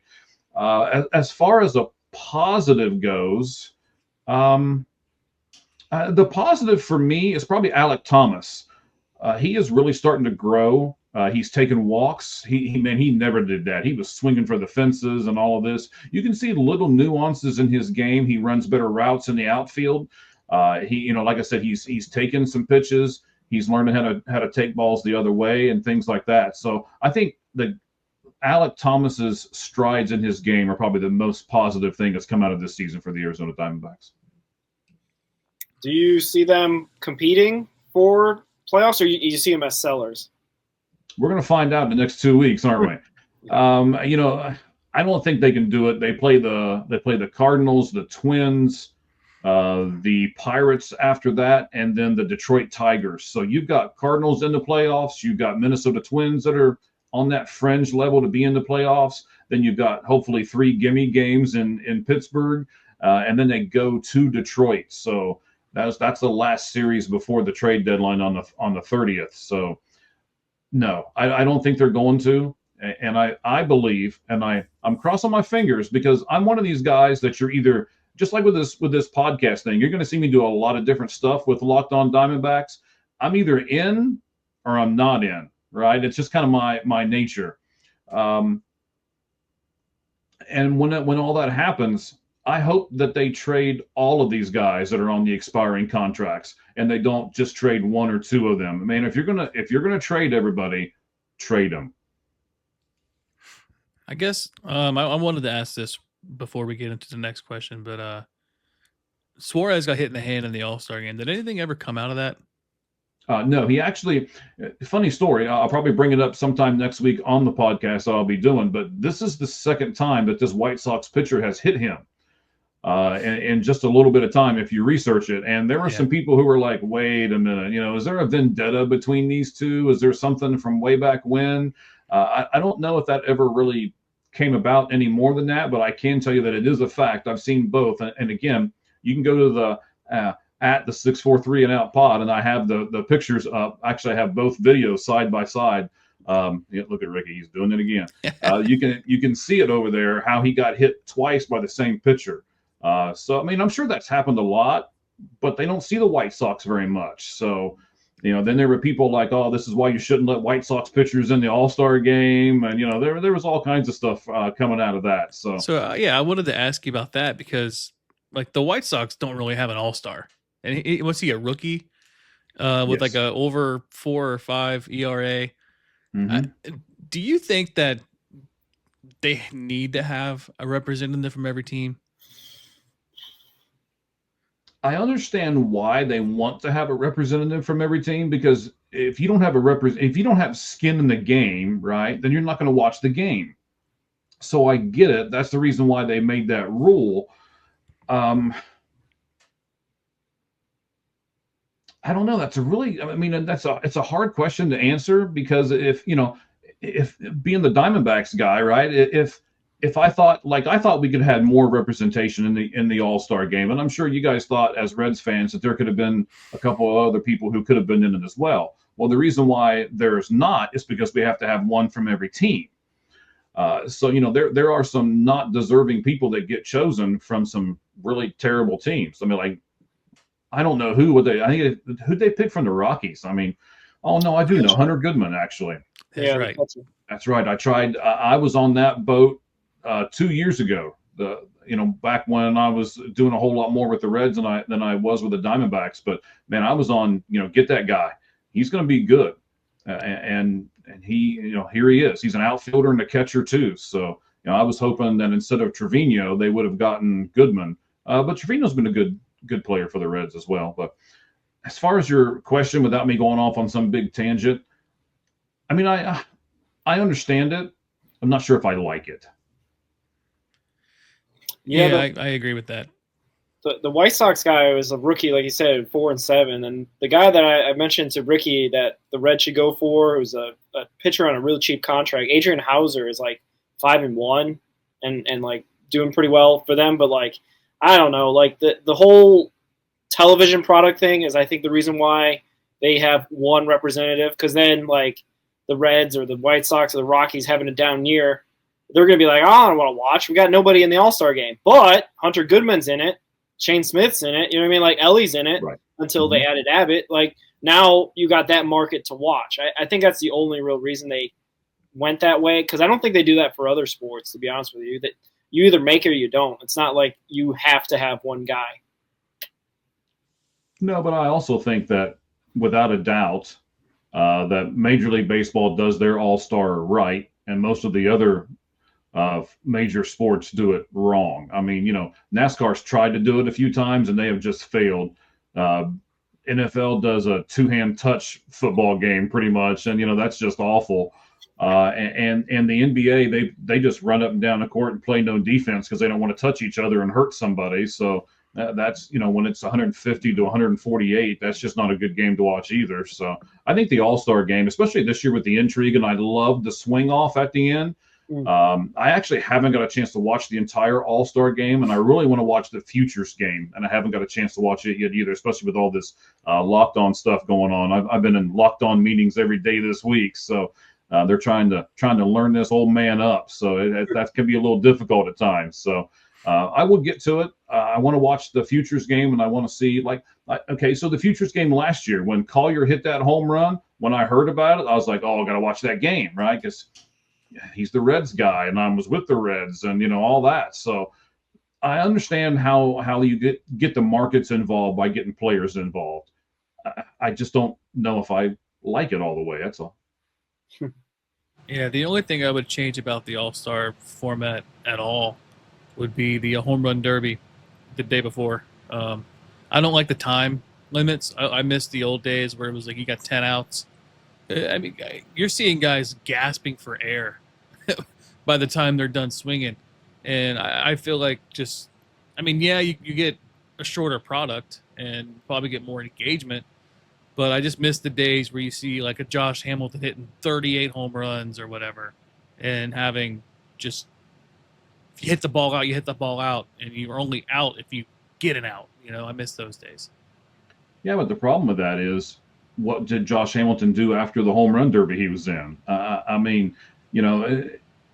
As far as a positive goes. The positive for me is probably Alek Thomas. He is really starting to grow. He's taken walks. He never did that. He was swinging for the fences and all of this. You can see little nuances in his game. He runs better routes in the outfield. Like I said, he's taken some pitches. He's learning how to take balls the other way and things like that. So I think the Alek Thomas's strides in his game are probably the most positive thing that's come out of this season for the Arizona Diamondbacks. Do you see them competing for playoffs, or you see them as sellers? We're going to find out in the next 2 weeks, aren't we? I don't think they can do it. They play the Cardinals, the Twins, the Pirates after that, and then the Detroit Tigers. So you've got Cardinals in the playoffs. You've got Minnesota Twins that are on that fringe level to be in the playoffs. Then you've got hopefully 3 gimme games in Pittsburgh, and then they go to Detroit. So that's the last series before the trade deadline on the 30th. So no, I don't think they're going to. And I believe, and I'm crossing my fingers, because I'm one of these guys that you're either, just like with this podcast thing, you're going to see me do a lot of different stuff with Locked On Diamondbacks. I'm either in or I'm not in, right? It's just kind of my nature. And when all that happens, I hope that they trade all of these guys that are on the expiring contracts, and they don't just trade 1 or 2 of them. I mean, if you're gonna trade everybody, trade them. I guess I wanted to ask this before we get into the next question, but Suarez got hit in the hand in the All-Star game. Did anything ever come out of that? No, he actually, funny story, I'll probably bring it up sometime next week on the podcast I'll be doing, but this is the second time that this White Sox pitcher has hit him in just a little bit of time, if you research it. And there were some people who were like, wait a minute, is there a vendetta between these two? Is there something from way back when? I don't know if that ever really came about any more than that, but I can tell you that it is a fact. I've seen both. And again, you can go to the at the 643 and out pod, and I have the pictures up. Actually, I have both videos side by side. Look at Ricky, he's doing it again. You can see it over there, how he got hit twice by the same pitcher. So I mean, I'm sure that's happened a lot, but they don't see the White Sox very much. So then there were people like, oh, this is why you shouldn't let White Sox pitchers in the All-Star game, and there was all kinds of stuff coming out of that. So I wanted to ask you about that, because like the White Sox don't really have an All-Star. And was he a rookie with like a over 4 or 5 ERA? Mm-hmm. Do you think that they need to have a representative from every team? I understand why they want to have a representative from every team, because if you don't have if you don't have skin in the game, right, then you're not going to watch the game. So I get it. That's the reason why they made that rule. I don't know. It's a hard question to answer, because if being the Diamondbacks guy, right? If if I thought we could have had more representation in the All-Star game, and I'm sure you guys thought as Reds fans that there could have been a couple of other people who could have been in it as well. Well, the reason why there's not is because we have to have one from every team. So there are some not deserving people that get chosen from some really terrible teams. I mean, like, I don't know who'd they pick from the Rockies? I mean, oh no, I do know Hunter Goodman actually. That's right. That's right. I was on that boat 2 years ago. Back when I was doing a whole lot more with the Reds than I was with the Diamondbacks. But man, I was on. Get that guy. He's going to be good. And he, here he is. He's an outfielder and a catcher too. So I was hoping that instead of Trevino, they would have gotten Goodman. But Trevino's been a good player for the Reds as well. But as far as your question, without me going off on some big tangent, I mean, I understand it. I'm not sure if I like it. Yeah, I agree with that. The White Sox guy was a rookie, like you said, 4-7, and the guy that I mentioned to Ricky that the Reds should go for, who's a pitcher on a really cheap contract. Adrian Hauser is like 5-1, and like doing pretty well for them. But like, I don't know, like the whole television product thing is, I think, the reason why they have one representative, because then like the Reds or the White Sox or the Rockies having a down year, they're going to be like, oh, I don't want to watch. We got nobody in the All-Star game. But Hunter Goodman's in it. Shane Smith's in it. You know what I mean? Like Ellie's in it until they added Abbott. Like now you got that market to watch. I think that's the only real reason they went that way, because I don't think they do that for other sports, to be honest with you. That you either make it or you don't. It's not like you have to have one guy. No, but I also think that without a doubt that Major League Baseball does their All-Star right, and most of the other major sports do it wrong. I mean, NASCAR's tried to do it a few times and they have just failed. NFL does a two-hand touch football game pretty much, and that's just awful. And the NBA, they just run up and down the court and play no defense because they don't want to touch each other and hurt somebody. So that's when it's 150 to 148, that's just not a good game to watch either. So I think the All-Star game, especially this year with the intrigue, and I love the swing off at the end. I actually haven't got a chance to watch the entire All-Star game, and I really want to watch the Futures game, and I haven't got a chance to watch it yet either, especially with all this Locked On stuff going on. I've been in Locked On meetings every day this week, so they're trying to learn this old man up. So that can be a little difficult at times. So I will get to it. I want to watch the Futures game, and I want to see so the Futures game last year when Collier hit that home run. When I heard about it, I was like, oh, I got to watch that game, right? Because he's the Reds guy, and I was with the Reds, and all that. So I understand how you get the markets involved by getting players involved. I just don't know if I like it all the way. That's all. Yeah, the only thing I would change about the All-Star format at all would be the home run derby the day before. I don't like the time limits. I miss the old days where it was like you got 10 outs. I mean, you're seeing guys gasping for air by the time they're done swinging. And I feel like you get a shorter product and probably get more engagement. But I just miss the days where you see like a Josh Hamilton hitting 38 home runs or whatever, and having just, if you hit the ball out, you hit the ball out, and you're only out if you get an out. I miss those days. Yeah, but the problem with that is, what did Josh Hamilton do after the home run derby he was in? I mean,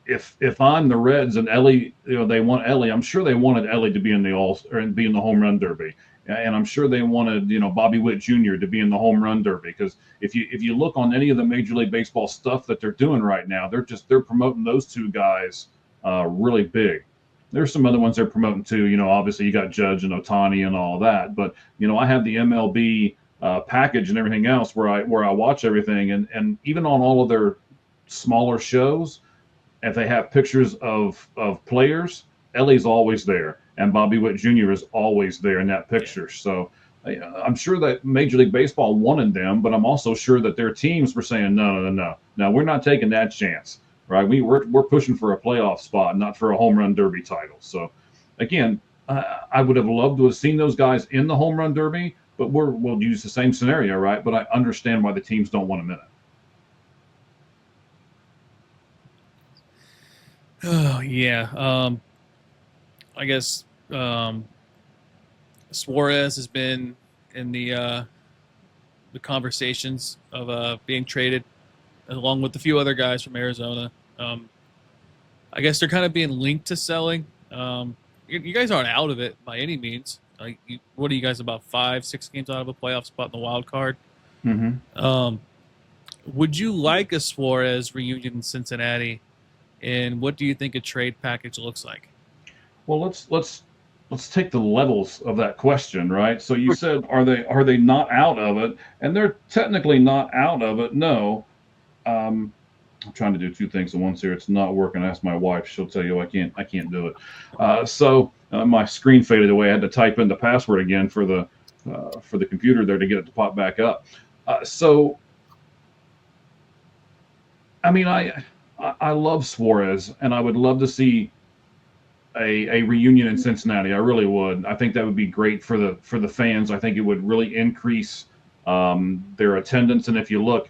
if I'm the Reds and Ellie, they want Ellie. I'm sure they wanted Ellie to be in the home run derby, and I'm sure they wanted Bobby Witt Jr. to be in the home run derby, because if you look on any of the Major League Baseball stuff that they're doing right now, they're promoting those two guys really big. There's some other ones they're promoting too. Obviously you got Judge and Ohtani and all that, but I have the MLB package and everything else where I watch everything, and even on all of their smaller shows, if they have pictures of players, Ellie's always there, and Bobby Witt Jr. is always there in that picture. So I'm sure that Major League Baseball wanted them, but I'm also sure that their teams were saying, no, we're not taking that chance, right? We're pushing for a playoff spot, not for a home run derby title. So again, I would have loved to have seen those guys in the home run derby, but we'll use the same scenario, right? But I understand why the teams don't want them in it. Oh yeah. I guess Suarez has been in the conversations of being traded, along with a few other guys from Arizona. I guess they're kind of being linked to selling. You guys aren't out of it by any means. Like, what are you guys, about 5-6 games out of a playoff spot in the wild card? Mm-hmm. Would you like a Suarez reunion in Cincinnati? And what do you think a trade package looks like? Well, let's take the levels of that question, right? So you said, are they not out of it? And they're technically not out of it. No. I'm trying to do two things at once here. It's not working. Ask my wife; she'll tell you I can't do it. My screen faded away. I had to type in the password again for the computer there to get it to pop back up. So, I mean, I love Suarez, and I would love to see a reunion in Cincinnati. I really would. I think that would be great for the fans. I think it would really increase their attendance. And if you look,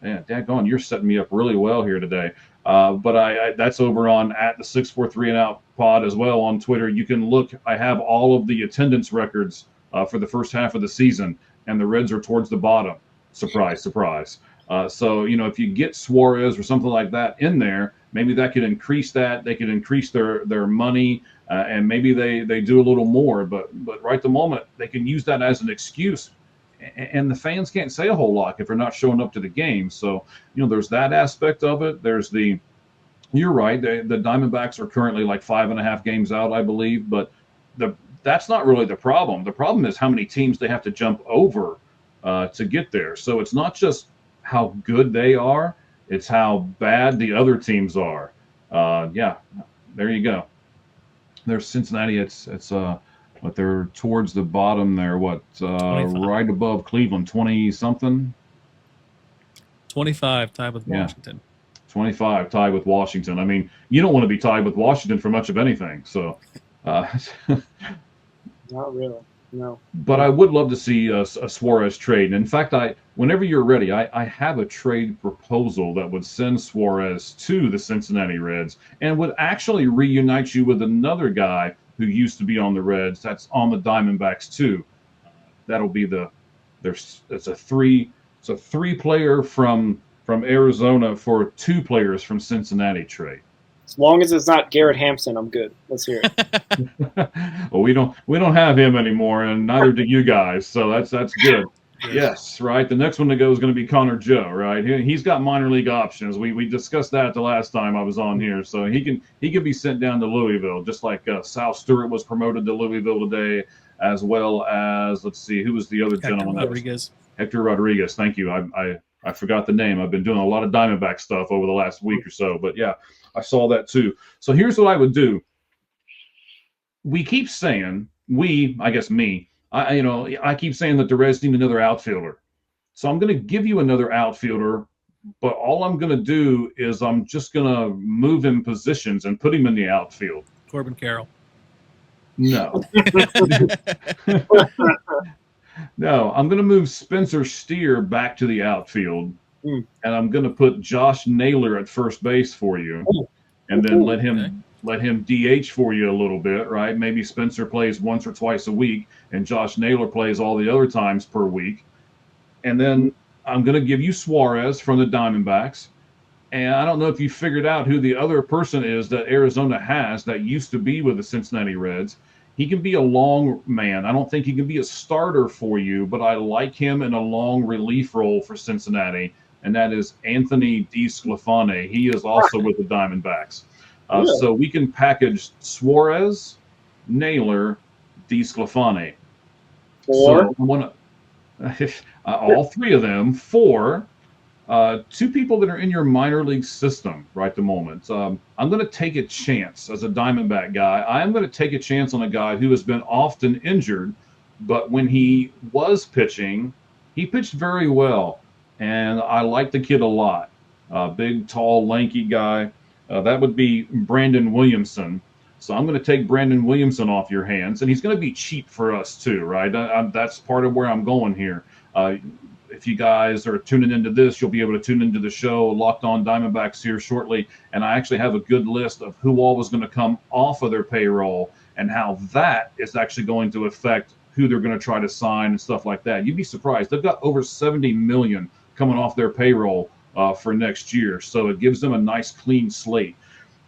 daggone, you're setting me up really well here today. But that's over on at the 643 and out pod as well on Twitter. You can look. I have all of the attendance records for the first half of the season, and the Reds are towards the bottom. Surprise, surprise. So if you get Suarez or something like that in there, maybe that could increase that. They could increase their money, and maybe they do a little more. But right at the moment, they can use that as an excuse. And the fans can't say a whole lot if they're not showing up to the game. So, there's that aspect of it. There's you're right. The Diamondbacks are currently like 5.5 games out, I believe. But that's not really the problem. The problem is how many teams they have to jump over to get there. So it's not just how good they are, it's how bad the other teams are. Yeah, there you go. There's Cincinnati. It's but they're towards the bottom there. Right above Cleveland, 20-something? 25, tied with Washington. 25, tied with Washington. I mean, you don't want to be tied with Washington for much of anything. So, not really, no. But I would love to see a Suarez trade. And in fact, whenever you're ready, I have a trade proposal that would send Suarez to the Cincinnati Reds and would actually reunite you with another guy who used to be on the Reds. That's on the Diamondbacks too. That'll be it's a three-player from Arizona for 2 players from Cincinnati trade. As long as it's not Garrett Hampson, I'm good. Let's hear it. Well, we don't have him anymore, and neither do you guys. So that's good. Yes, right. The next one to go is going to be Connor Joe, right? He's got minor league options. We discussed that the last time I was on here. So he can be sent down to Louisville, just like Sal Stewart was promoted to Louisville today, as well as, let's see, who was the other gentleman? Hector Rodriguez. Thank you. I forgot the name. I've been doing a lot of Diamondback stuff over the last week or so, but yeah, I saw that too. So here's what I would do. We keep saying, I guess me, I keep saying that the Reds need another outfielder. So I'm going to give you another outfielder, but all I'm going to do is I'm just going to move him positions and put him in the outfield. Corbin Carroll. No. No, I'm going to move Spencer Steer back to the outfield, and I'm going to put Josh Naylor at first base for you, and then let him DH for you a little bit, right? Maybe Spencer plays once or twice a week, and Josh Naylor plays all the other times per week. And then I'm going to give you Suarez from the Diamondbacks. And I don't know if you figured out who the other person is that Arizona has that used to be with the Cincinnati Reds. He can be a long man. I don't think he can be a starter for you, but I like him in a long relief role for Cincinnati, and that is Anthony DeSclafani. He is also with the Diamondbacks. So we can package Suarez, Naylor, DeSclafani. So all 3 of them for 2 people that are in your minor league system right at the moment. I'm going to take a chance as a Diamondback guy. I am going to take a chance on a guy who has been often injured, but when he was pitching, he pitched very well, and I like the kid a lot. Big, tall, lanky guy. That would be Brandon Williamson. So I'm going to take Brandon Williamson off your hands, and he's going to be cheap for us too, right? That's part of where I'm going here. if you guys are tuning into this, you'll be able to tune into the show Locked On Diamondbacks here shortly. And I actually have a good list of who all was going to come off of their payroll and how that is actually going to affect who they're going to try to sign and stuff like that. You'd be surprised. They've got over 70 million coming off their payroll for next year. So it gives them a nice clean slate.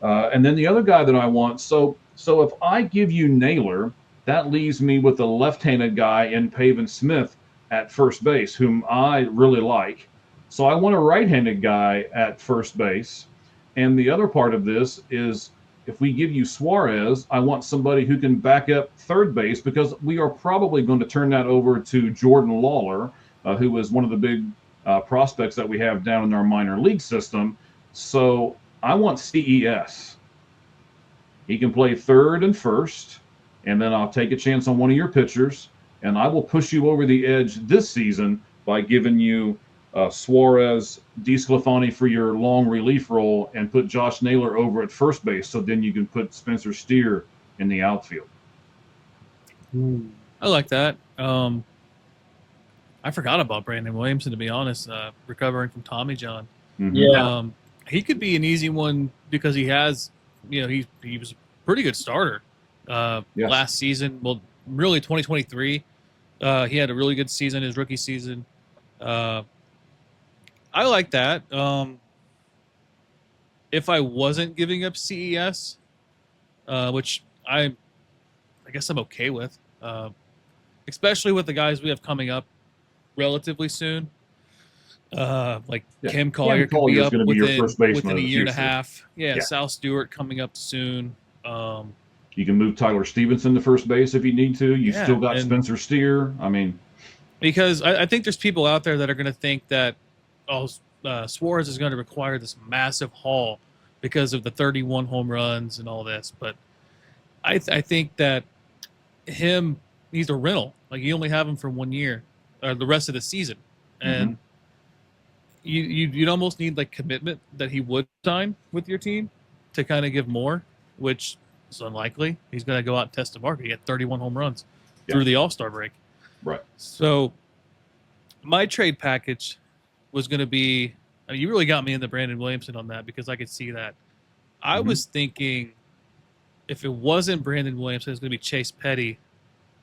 And then the other guy that I want, so if I give you Naylor, that leaves me with a left-handed guy in Pavin Smith at first base, whom I really like. So I want a right-handed guy at first base. And the other part of this is if we give you Suarez, I want somebody who can back up third base, because we are probably going to turn that over to Jordan Lawler, who is one of the big prospects that we have down in our minor league system. So I want CES. He can play third and first, and then I'll take a chance on one of your pitchers, and I will push you over the edge this season by giving you Suarez, DeSclafani for your long relief role, and put Josh Naylor over at first base, so then you can put Spencer Steer in the outfield. I like that. I forgot about Brandon Williamson, to be honest, recovering from Tommy John. Mm-hmm. Yeah. He could be an easy one because he has, he was a pretty good starter last season. Well, really 2023. He had a really good season, his rookie season. I like that. If I wasn't giving up CES, which I guess I'm okay with, especially with the guys we have coming up relatively soon. Cam Collier could be up within a year and a half. Yeah, Sal Stewart coming up soon. You can move Tyler Stevenson to first base if you need to. You still got Spencer Steer. I mean, because I think there's people out there that are going to think that Suarez is going to require this massive haul because of the 31 home runs and all this. But I think that he's a rental. Like, you only have him for 1 year or the rest of the season. And you'd almost need like commitment that he would sign with your team to kind of give more, which is unlikely. He's going to go out and test the market. He had 31 home runs through the All-Star break. Right. So my trade package was going to be, you really got me into Brandon Williamson on that, because I could see that. I was thinking if it wasn't Brandon Williamson, it's going to be Chase Petty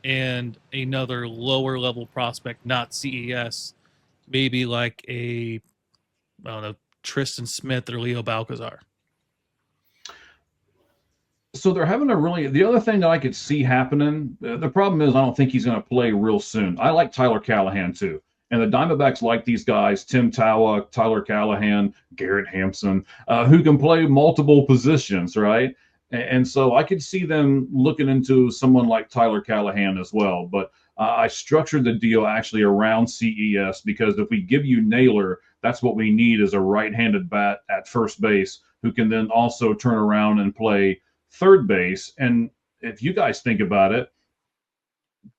and another lower level prospect, not CES, maybe like Tristan Smith or Leo Balcazar. So they're having the other thing that I could see happening, the problem is I don't think he's going to play real soon. I like Tyler Callahan too. And the Diamondbacks like these guys, Tim Tawa, Tyler Callahan, Garrett Hampson, who can play multiple positions, right? And so I could see them looking into someone like Tyler Callahan as well. But I structured the deal actually around CES, because if we give you Naylor, that's what we need, is a right-handed bat at first base who can then also turn around and play third base. And if you guys think about it,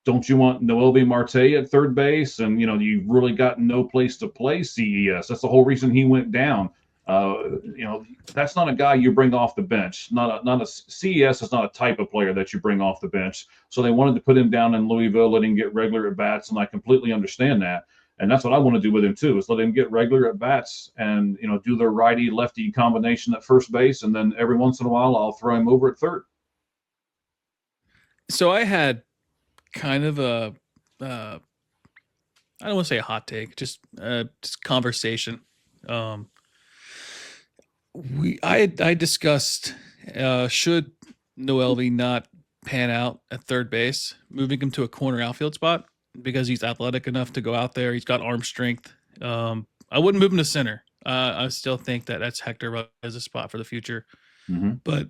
don't you want Noelvi Marte at third base? And, you've really got no place to play CES. That's the whole reason he went down. That's not a guy you bring off the bench. CES is not a type of player that you bring off the bench. So they wanted to put him down in Louisville, let him get regular at bats, and I completely understand that. And that's what I want to do with him too, is let him get regular at bats and, do the righty lefty combination at first base, and then every once in a while I'll throw him over at third. So I had kind of I don't want to say a hot take, just conversation. I discussed should Noelvi not pan out at third base, moving him to a corner outfield spot, because he's athletic enough to go out there. He's got arm strength. I wouldn't move him to center. I still think that's Hector as a spot for the future. But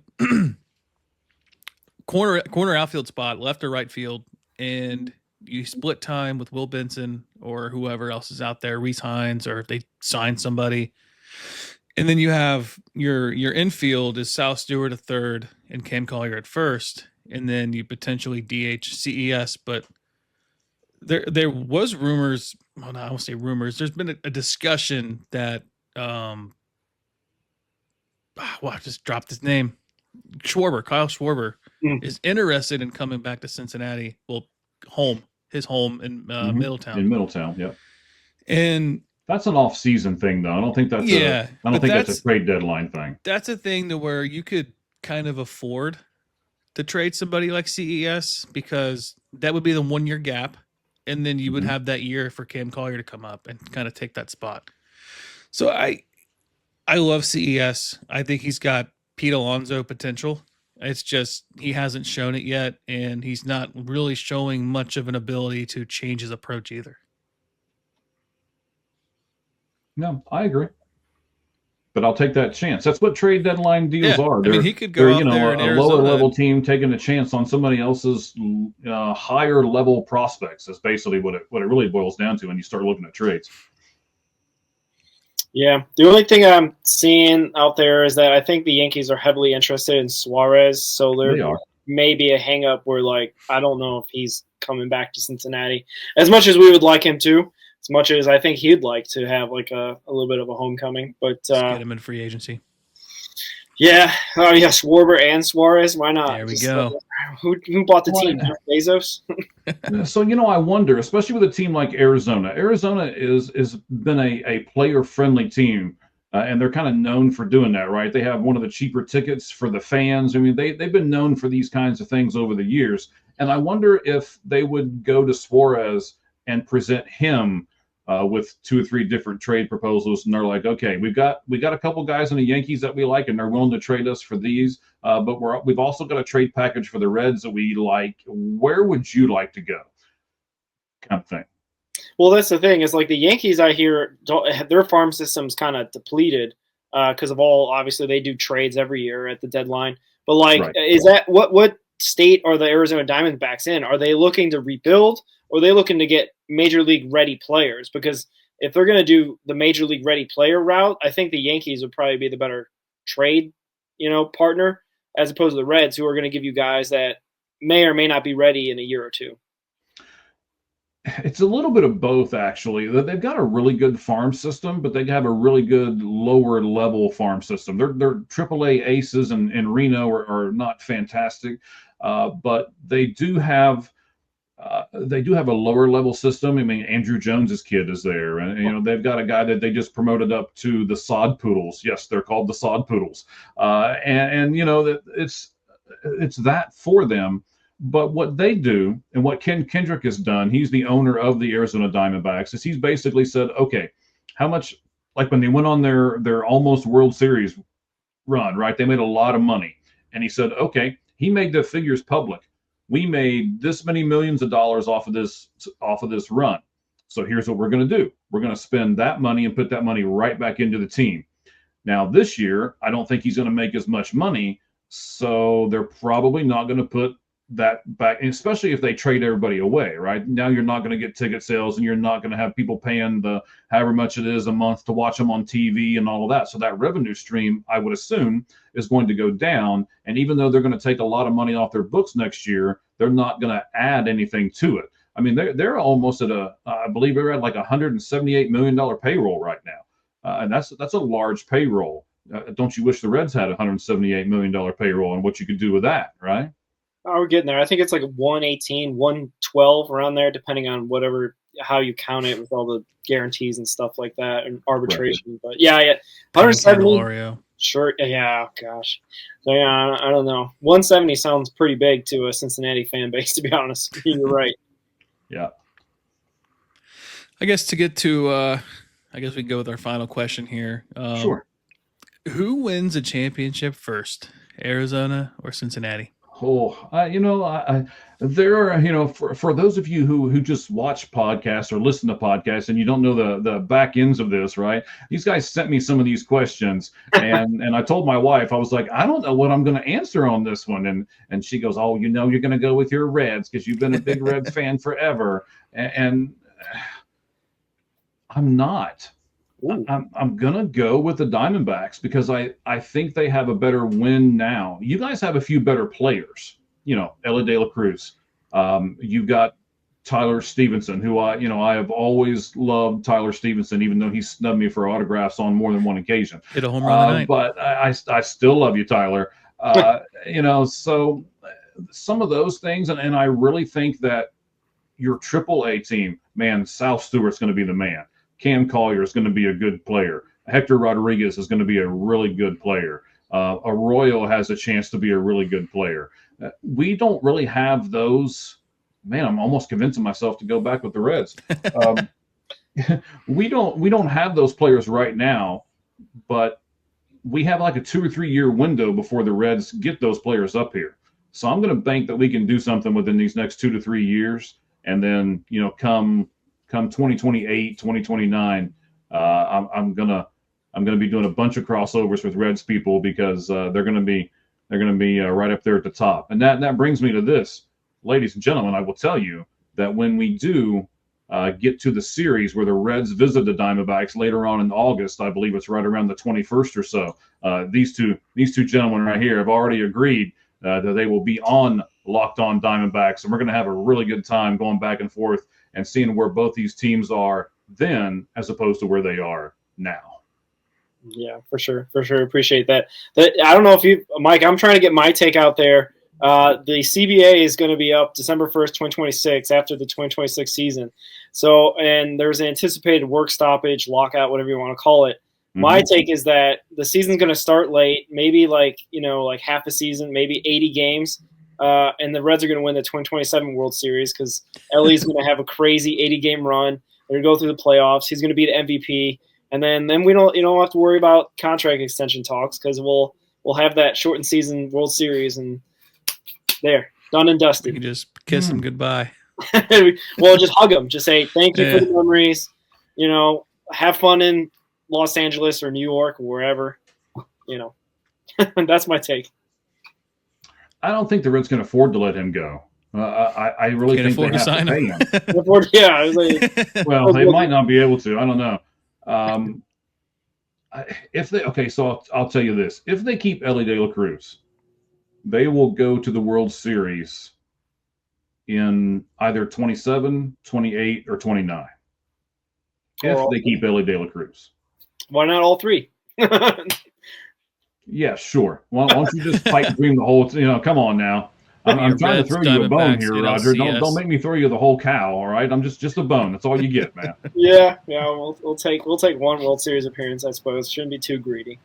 corner outfield spot, left or right field, and you split time with Will Benson or whoever else is out there, Reese Hines, or if they sign somebody. And then you have your infield is Sal Stewart at third and Cam Collier at first, and then you potentially DH CES. But there was rumors. Well, no, I won't say rumors. There's been a discussion that I just dropped his name. Kyle Schwarber is interested in coming back to Cincinnati. Well, his home in Middletown. In Middletown, yeah. And that's an off-season thing, though. I don't think that's that's a trade deadline thing. That's a thing to where you could kind of afford to trade somebody like CES, because that would be the 1 year gap, and then you would have that year for Cam Collier to come up and kind of take that spot. So I love CES. I think he's got Pete Alonso potential. It's just he hasn't shown it yet, and he's not really showing much of an ability to change his approach either. No, I agree. But I'll take that chance. That's what trade deadline deals are. I mean, he could go out there in a lower level team taking a chance on somebody else's higher level prospects. That's basically what it really boils down to when you start looking at trades. Yeah, the only thing I'm seeing out there is that I think the Yankees are heavily interested in Suarez, so there may be a hang-up where, like, I don't know if he's coming back to Cincinnati. As much as we would like him to, as much as I think he'd like to have, like, a little bit of a homecoming. But get him in free agency. Yeah, Schwarber and Suarez. Why not? There we go. Who bought the team? Jeff Bezos? So, I wonder, especially with a team like Arizona. Arizona is been a player-friendly team, and they're kind of known for doing that, right? They have one of the cheaper tickets for the fans. I mean, they've been known for these kinds of things over the years. And I wonder if they would go to Suarez and present him with 2 or 3 different trade proposals, and they're like, okay, we got a couple guys in the Yankees that we like, and they're willing to trade us for these, but we've also got a trade package for the Reds that we like. Where would you like to go? Kind of thing. Well, that's the thing. Is like the Yankees, I hear their farm system's kind of depleted because of obviously they do trades every year at the deadline. But like, Is that what state are the Arizona Diamondbacks in? Are they looking to rebuild? Or are they looking to get major league ready players? Because if they're going to do the major league ready player route, I think the Yankees would probably be the better trade, partner, as opposed to the Reds, who are going to give you guys that may or may not be ready in a year or two. It's a little bit of both, actually. They've got a really good farm system, but they have a really good lower level farm system. Their AAA aces in Reno are not fantastic, but they do have a lower level system. I mean, Andrew Jones's kid is there, and they've got a guy that they just promoted up to the Sod Poodles. Yes, they're called the Sod Poodles, and that it's that for them. But what they do, and what Ken Kendrick has done, he's the owner of the Arizona Diamondbacks, is he's basically said, okay, how much, like when they went on their almost World Series run, right? They made a lot of money, and he said, okay, he made the figures public. We made this many millions of dollars off of this run. So here's what we're going to do. We're going to spend that money and put that money right back into the team. Now, this year, I don't think he's going to make as much money, so they're probably not going to put that back, especially if they trade everybody away, right? Now you're not going to get ticket sales, and you're not going to have people paying the however much it is a month to watch them on TV and all of that. So that revenue stream, I would assume, is going to go down. And even though they're going to take a lot of money off their books next year, they're not going to add anything to it. I mean, they're almost at I believe they're at like $178 million payroll right now, and that's a large payroll. Don't you wish the Reds had $178 million payroll and what you could do with that, right? Oh, we're getting there. I think it's like 118, 112 around there, depending on how you count it with all the guarantees and stuff like that and arbitration. Right. But yeah, 170. Sure. Yeah. Gosh. So yeah, I don't know. 170 sounds pretty big to a Cincinnati fan base, to be honest. You're right. Yeah. I guess to get to, I guess we can go with our final question here. Sure. Who wins a championship first, Arizona or Cincinnati? Oh, there are, for those of you who just watch podcasts or listen to podcasts and you don't know the back ends of this, right? These guys sent me some of these questions, and I told my wife, I was like, I don't know what I'm going to answer on this one, and she goes, oh, you're going to go with your Reds because you've been a big Reds fan forever, and I'm not. I'm going to go with the Diamondbacks because I think they have a better win now. You guys have a few better players, Elly De La Cruz. You've got Tyler Stevenson, who I have always loved Tyler Stevenson, even though he snubbed me for autographs on more than one occasion. Hit a home run tonight. But I still love you, Tyler. So some of those things, and I really think that your AAA team, man, Sal Stewart's going to be the man. Cam Collier is going to be a good player. Hector Rodriguez is going to be a really good player. Arroyo has a chance to be a really good player. We don't really have those. Man, I'm almost convincing myself to go back with the Reds. We don't have those players right now, but we have like a 2 or 3 year window before the Reds get those players up here. So I'm going to bank that we can do something within these next 2 to 3 years, and then come 2028, 2029, I'm gonna be doing a bunch of crossovers with Reds people because they're gonna be right up there at the top. And that brings me to this, ladies and gentlemen. I will tell you that when we do get to the series where the Reds visit the Diamondbacks later on in August, I believe it's right around the 21st or so. These two gentlemen right here have already agreed that they will be on Locked On Diamondbacks, and we're going to have a really good time going back and forth and seeing where both these teams are then as opposed to where they are now. Yeah, for sure. Appreciate that. I don't know if you, Mike, I'm trying to get my take out there. The CBA is going to be up December 1st, 2026, after the 2026 season. So, and there's an anticipated work stoppage, lockout, whatever you want to call it. Mm-hmm. My take is that the season's going to start late, maybe like half a season, maybe 80 games. And the Reds are going to win the 2027 World Series because Ellie's going to have a crazy 80-game run. They're going to go through the playoffs. He's going to be the MVP. And then we don't have to worry about contract extension talks because we'll have that shortened season World Series and there, done and dusted. You can just kiss him goodbye. Well, just hug him. Just say thank you for the memories. Have fun in Los Angeles or New York or wherever. That's my take. I don't think the Reds can afford to let him go. I really think they have to pay him. Yeah. Well, they might not be able to. I don't know. So I'll tell you this: if they keep Ellie De La Cruz, they will go to the World Series in either 27, 28, or 29. If they keep Ellie De La Cruz. Why not all three? Yeah, sure. Why don't you just fight dream the whole? Come on now. I'm trying to throw you a bone here, Roger. Don't make me throw you the whole cow. All right, I'm just a bone. That's all you get, man. Yeah. We'll take one World Series appearance, I suppose. Shouldn't be too greedy.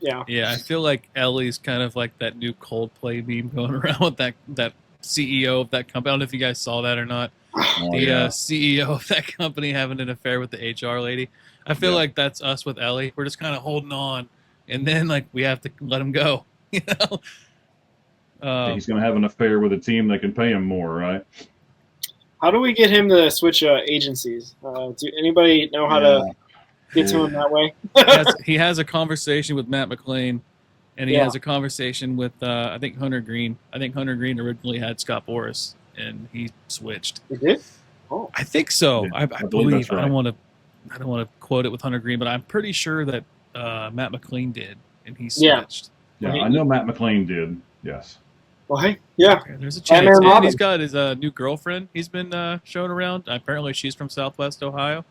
Yeah. Yeah, I feel like Ellie's kind of like that new Coldplay meme going around with that CEO of that company. I don't know if you guys saw that or not. CEO of that company having an affair with the HR lady. I feel like that's us with Ellie. We're just kind of holding on, and then we have to let him go. He's going to have an affair with a team that can pay him more, right? How do we get him to switch agencies? Do anybody know how to get to him that way? He has a conversation with Matt McLean, and he has a conversation with I think Hunter Green. I think Hunter Green originally had Scott Boras, and he switched. He did? Oh, I think so. Yeah, I believe. That's right. I don't want to quote it with Hunter Green, but I'm pretty sure that Matt McLean did, and he switched. Yeah, I know Matt McLean did. Yes. Well, hey, yeah. Okay, there's a chance. And he's got his new girlfriend he's been showing around. Apparently, she's from Southwest Ohio,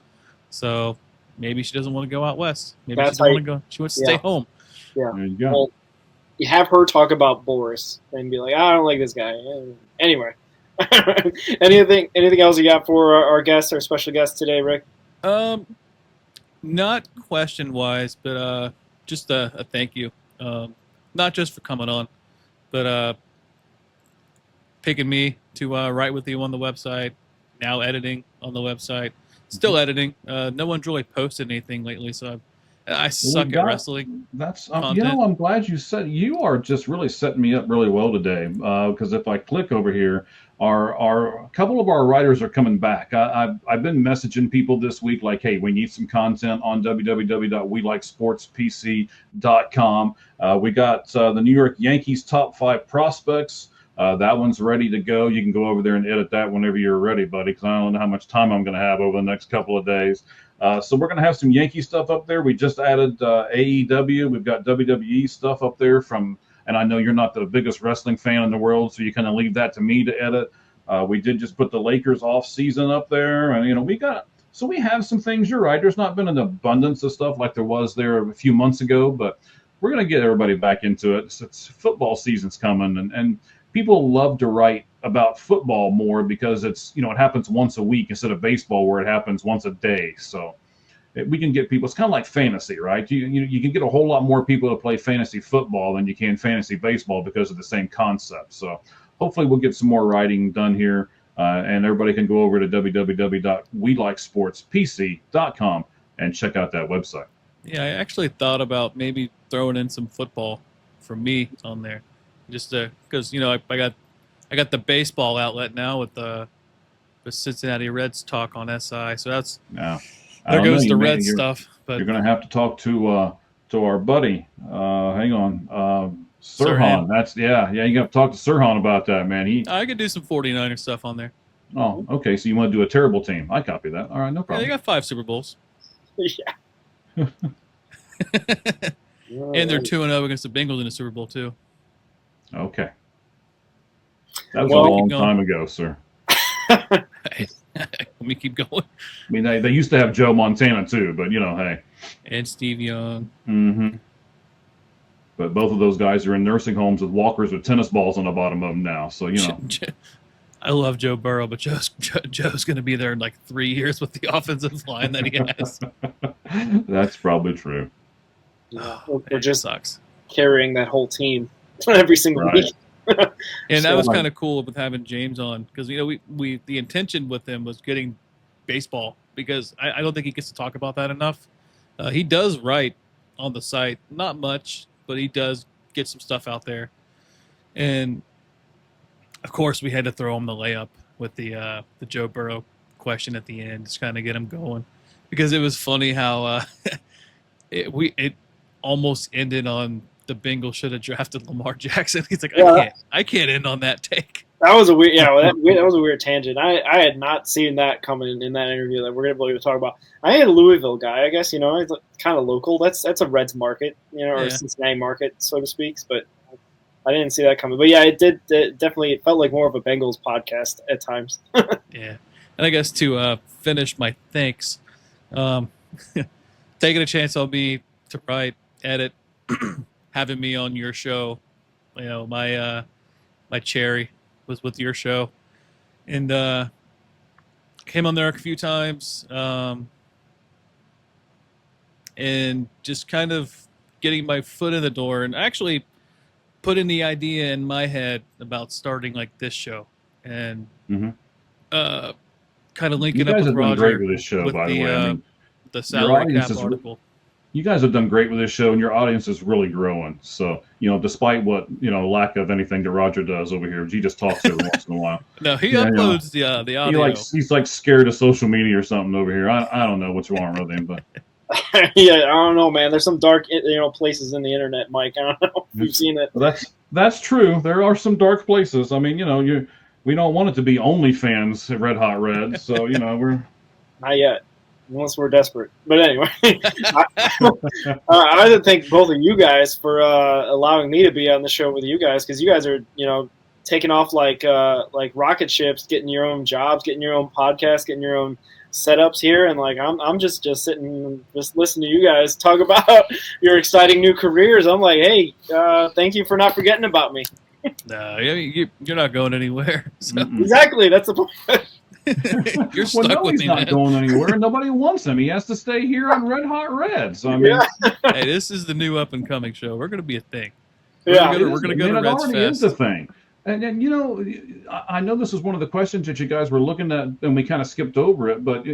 so maybe she doesn't want to go out west. Maybe she doesn't want to go. She wants to stay home. Yeah. There you go. Well, you have her talk about Boris and be like, I don't like this guy. Anyway, anything else you got for our guest, our special guest today, Rick? Not question wise, but just a thank you. Not just for coming on, but picking me to write with you on the website. Now editing on the website. Still editing. No one's really posted anything lately, so I suck at wrestling. That's I'm glad you said. You are just really setting me up really well today. Because if I click over here, a couple of our writers are coming back. I've been messaging people this week like, hey, we need some content on www.welikesportspc.com. We got the New York Yankees top 5 prospects. That one's ready to go. You can go over there and edit that whenever you're ready, buddy, because I don't know how much time I'm going to have over the next couple of days. So we're going to have some Yankee stuff up there. We just added AEW. We've got WWE stuff up there and I know you're not the biggest wrestling fan in the world, so you kind of leave that to me to edit. We did just put the Lakers off season up there, and we have some things. You're right. There's not been an abundance of stuff like there was there a few months ago, but we're going to get everybody back into it. It's football season's coming, and people love to write about football more because it's, it happens once a week instead of baseball where it happens once a day. So we can get people. It's kind of like fantasy, right? You can get a whole lot more people to play fantasy football than you can fantasy baseball because of the same concept. So hopefully we'll get some more writing done here, and everybody can go over to www.welikesportspc.com and check out that website. Yeah, I actually thought about maybe throwing in some football for me on there, just because I got the baseball outlet now with the Cincinnati Reds talk on SI, so that's there goes the Red stuff. But you're going to have to talk to our buddy. Hang on, Sirhan. That's you got to talk to Sirhan about that, man. I could do some 49er stuff on there. Oh, okay. So you want to do a terrible team? I copy that. All right, no problem. Yeah, they got 5 Super Bowls. Yeah. And they're 2-0 against the Bengals in the Super Bowl too. Okay. That was a long time ago, sir. Hey, let me keep going. I mean, they used to have Joe Montana too, but hey. And Steve Young. Mm-hmm. But both of those guys are in nursing homes with walkers with tennis balls on the bottom of them now. So I love Joe Burrow, but Joe's going to be there in like 3 years with the offensive line that he has. That's probably true. We're just sucks carrying that whole team every single week. And that was kind of cool with having James on because we the intention with him was getting baseball because I don't think he gets to talk about that enough. He does write on the site, not much, but he does get some stuff out there. And of course, we had to throw him the layup with the Joe Burrow question at the end, just kind of get him going, because it was funny how it almost ended on the Bengals should have drafted Lamar Jackson. He's like, I can't end on that take. That was a weird, that was a weird tangent. I had not seen that coming in that interview that we're going to talk about. I had a Louisville guy, I guess, he's kind of local. That's a Reds market, or a Cincinnati market, so to speak. But I didn't see that coming. But yeah, it definitely it felt like more of a Bengals podcast at times. Yeah. And I guess to finish my thanks, taking a chance on me to write, edit, having me on your show, my cherry was with your show, and came on there a few times, and just kind of getting my foot in the door and actually putting the idea in my head about starting like this show, and kind of linking up with Roger. You guys have done great with this show, by the way. The salary cap article. You guys have done great with this show, and your audience is really growing. So, despite what, lack of anything that Roger does over here, he just talks every once in a while. No, he uploads the audio. He's like scared of social media or something over here. I don't know what's wrong with him, but. Yeah, I don't know, man. There's some dark, places in the internet, Mike. I don't know if you've seen it. That's true. There are some dark places. I mean, we don't want it to be OnlyFans at Red Hot Red, so we're not yet. Unless we're desperate. But anyway, I like to thank both of you guys for allowing me to be on the show with you guys, because you guys are, taking off like rocket ships, getting your own jobs, getting your own podcast, getting your own setups here, and I'm just sitting, just listening to you guys talk about your exciting new careers. I'm like, hey, thank you for not forgetting about me. No, you're not going anywhere. So. Exactly, that's the point. You're stuck with me, he's not going anywhere. Nobody wants him. He has to stay here on Red Hot Red. So hey, this is the new up and coming show. We're going to be a thing. We're going to go to Reds Fest. It is a thing. And I know this is one of the questions that you guys were looking at, and we kind of skipped over it. But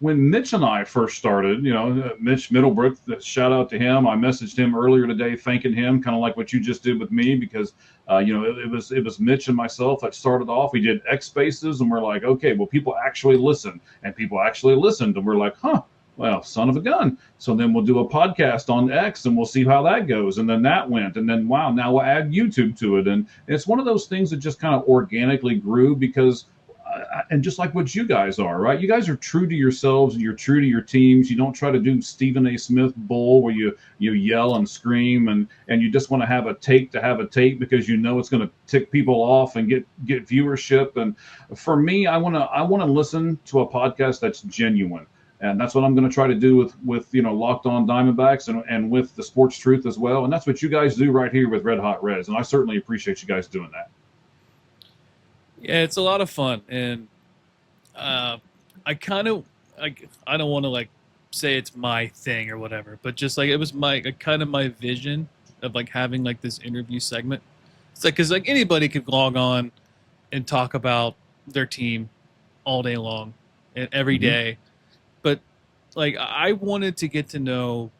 when Mitch and I first started, Mitch Middlebrook, shout out to him. I messaged him earlier today, thanking him, kind of like what you just did with me, because it was Mitch and myself that started off. We did X Spaces, and we're like, okay, well, people actually listen, and people actually listened, and we're like, well, son of a gun. So then we'll do a podcast on X, and we'll see how that goes. And then that went, and then wow, now we'll add YouTube to it, and it's one of those things that just kind of organically grew because. And just like what you guys are, right? You guys are true to yourselves and you're true to your teams. You don't try to do Stephen A. Smith bull where you yell and scream and you just want to have a take because it's going to tick people off and get viewership. And for me, I want to listen to a podcast that's genuine. And that's what I'm going to try to do with Locked On Diamondbacks and with the Sports Truth as well. And that's what you guys do right here with Red Hot Reds. And I certainly appreciate you guys doing that. Yeah, and I was going to say, I think the biggest thing is, is just, like, I think the biggest thing is just, like, having a Yeah, it's a lot of fun, and I don't want to like say it's my thing or whatever, but just like it was my kind of my vision of like having like this interview segment. It's like because like anybody could log on and talk about their team all day long and every day, but like I wanted to get to know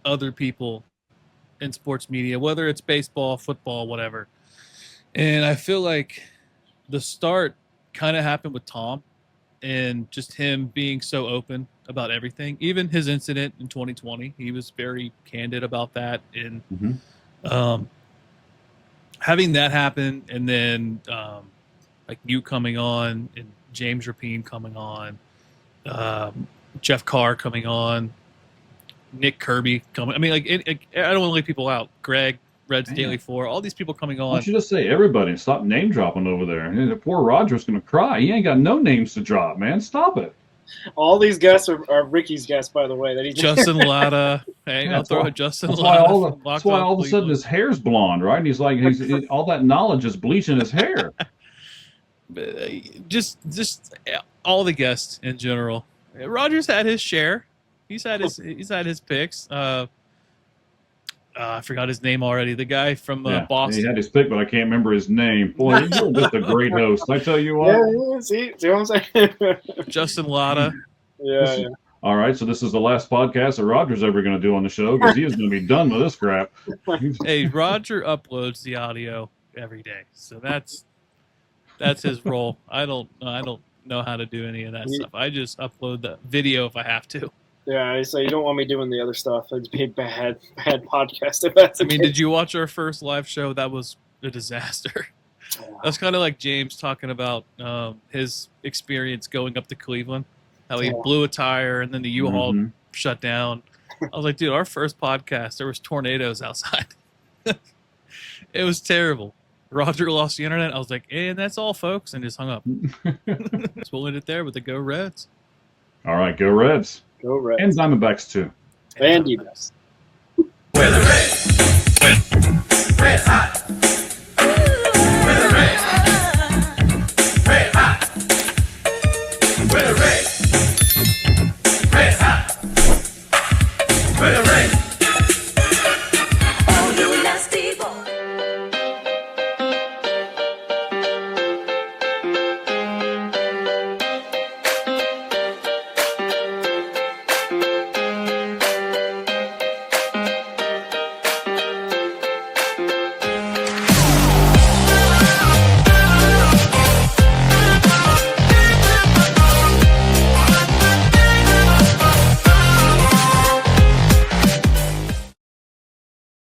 other people in sports media, whether it's baseball, football, whatever. And I feel like the start kind of happened with Tom and just him being so open about everything. Even his incident in 2020, he was very candid about that. And having that happen, and then like you coming on, and James Rapine coming on, Jeff Carr coming on, Nick Kirby coming. I mean, like I don't want to leave people out. Greg, Reds Daily 4, all these people coming on. Why don't you just say everybody? Stop name dropping over there. The poor Roger's going to cry. He ain't got no names to drop, man. Stop it. All these guests are Ricky's guests, by the way. That he Justin Latta. Hey, I'll throw a Justin Latta. That's why all of a sudden his hair's blonde, right? And he's like, all that knowledge is bleaching his hair. Just all the guests in general. Roger's had his share. He's had his picks. I forgot his name already. The guy from Boston. He had his pick, but I can't remember his name. Boy, you're just a great host. I tell you what. Yeah, see what I'm saying? Justin Latta. Yeah. All right, so this is the last podcast that Roger's ever going to do on the show because he is going to be done with this crap. Hey, Roger uploads the audio every day, so that's his role. I don't know how to do any of that stuff. I just upload the video if I have to. Yeah, so you don't want me doing the other stuff. It'd be a bad podcast if that's. Did you watch our first live show? That was a disaster. That's kind of like James talking about his experience going up to Cleveland, how he blew a tire and then the U-Haul shut down. I was like, dude, our first podcast, there was tornadoes outside. It was terrible. Roger lost the internet. I was like, and that's all, folks, and just hung up. Just we'll end it there with the Go Reds. All right, go Reds. Go Reds. And Diamondbacks too. And you guys. We're the Reds.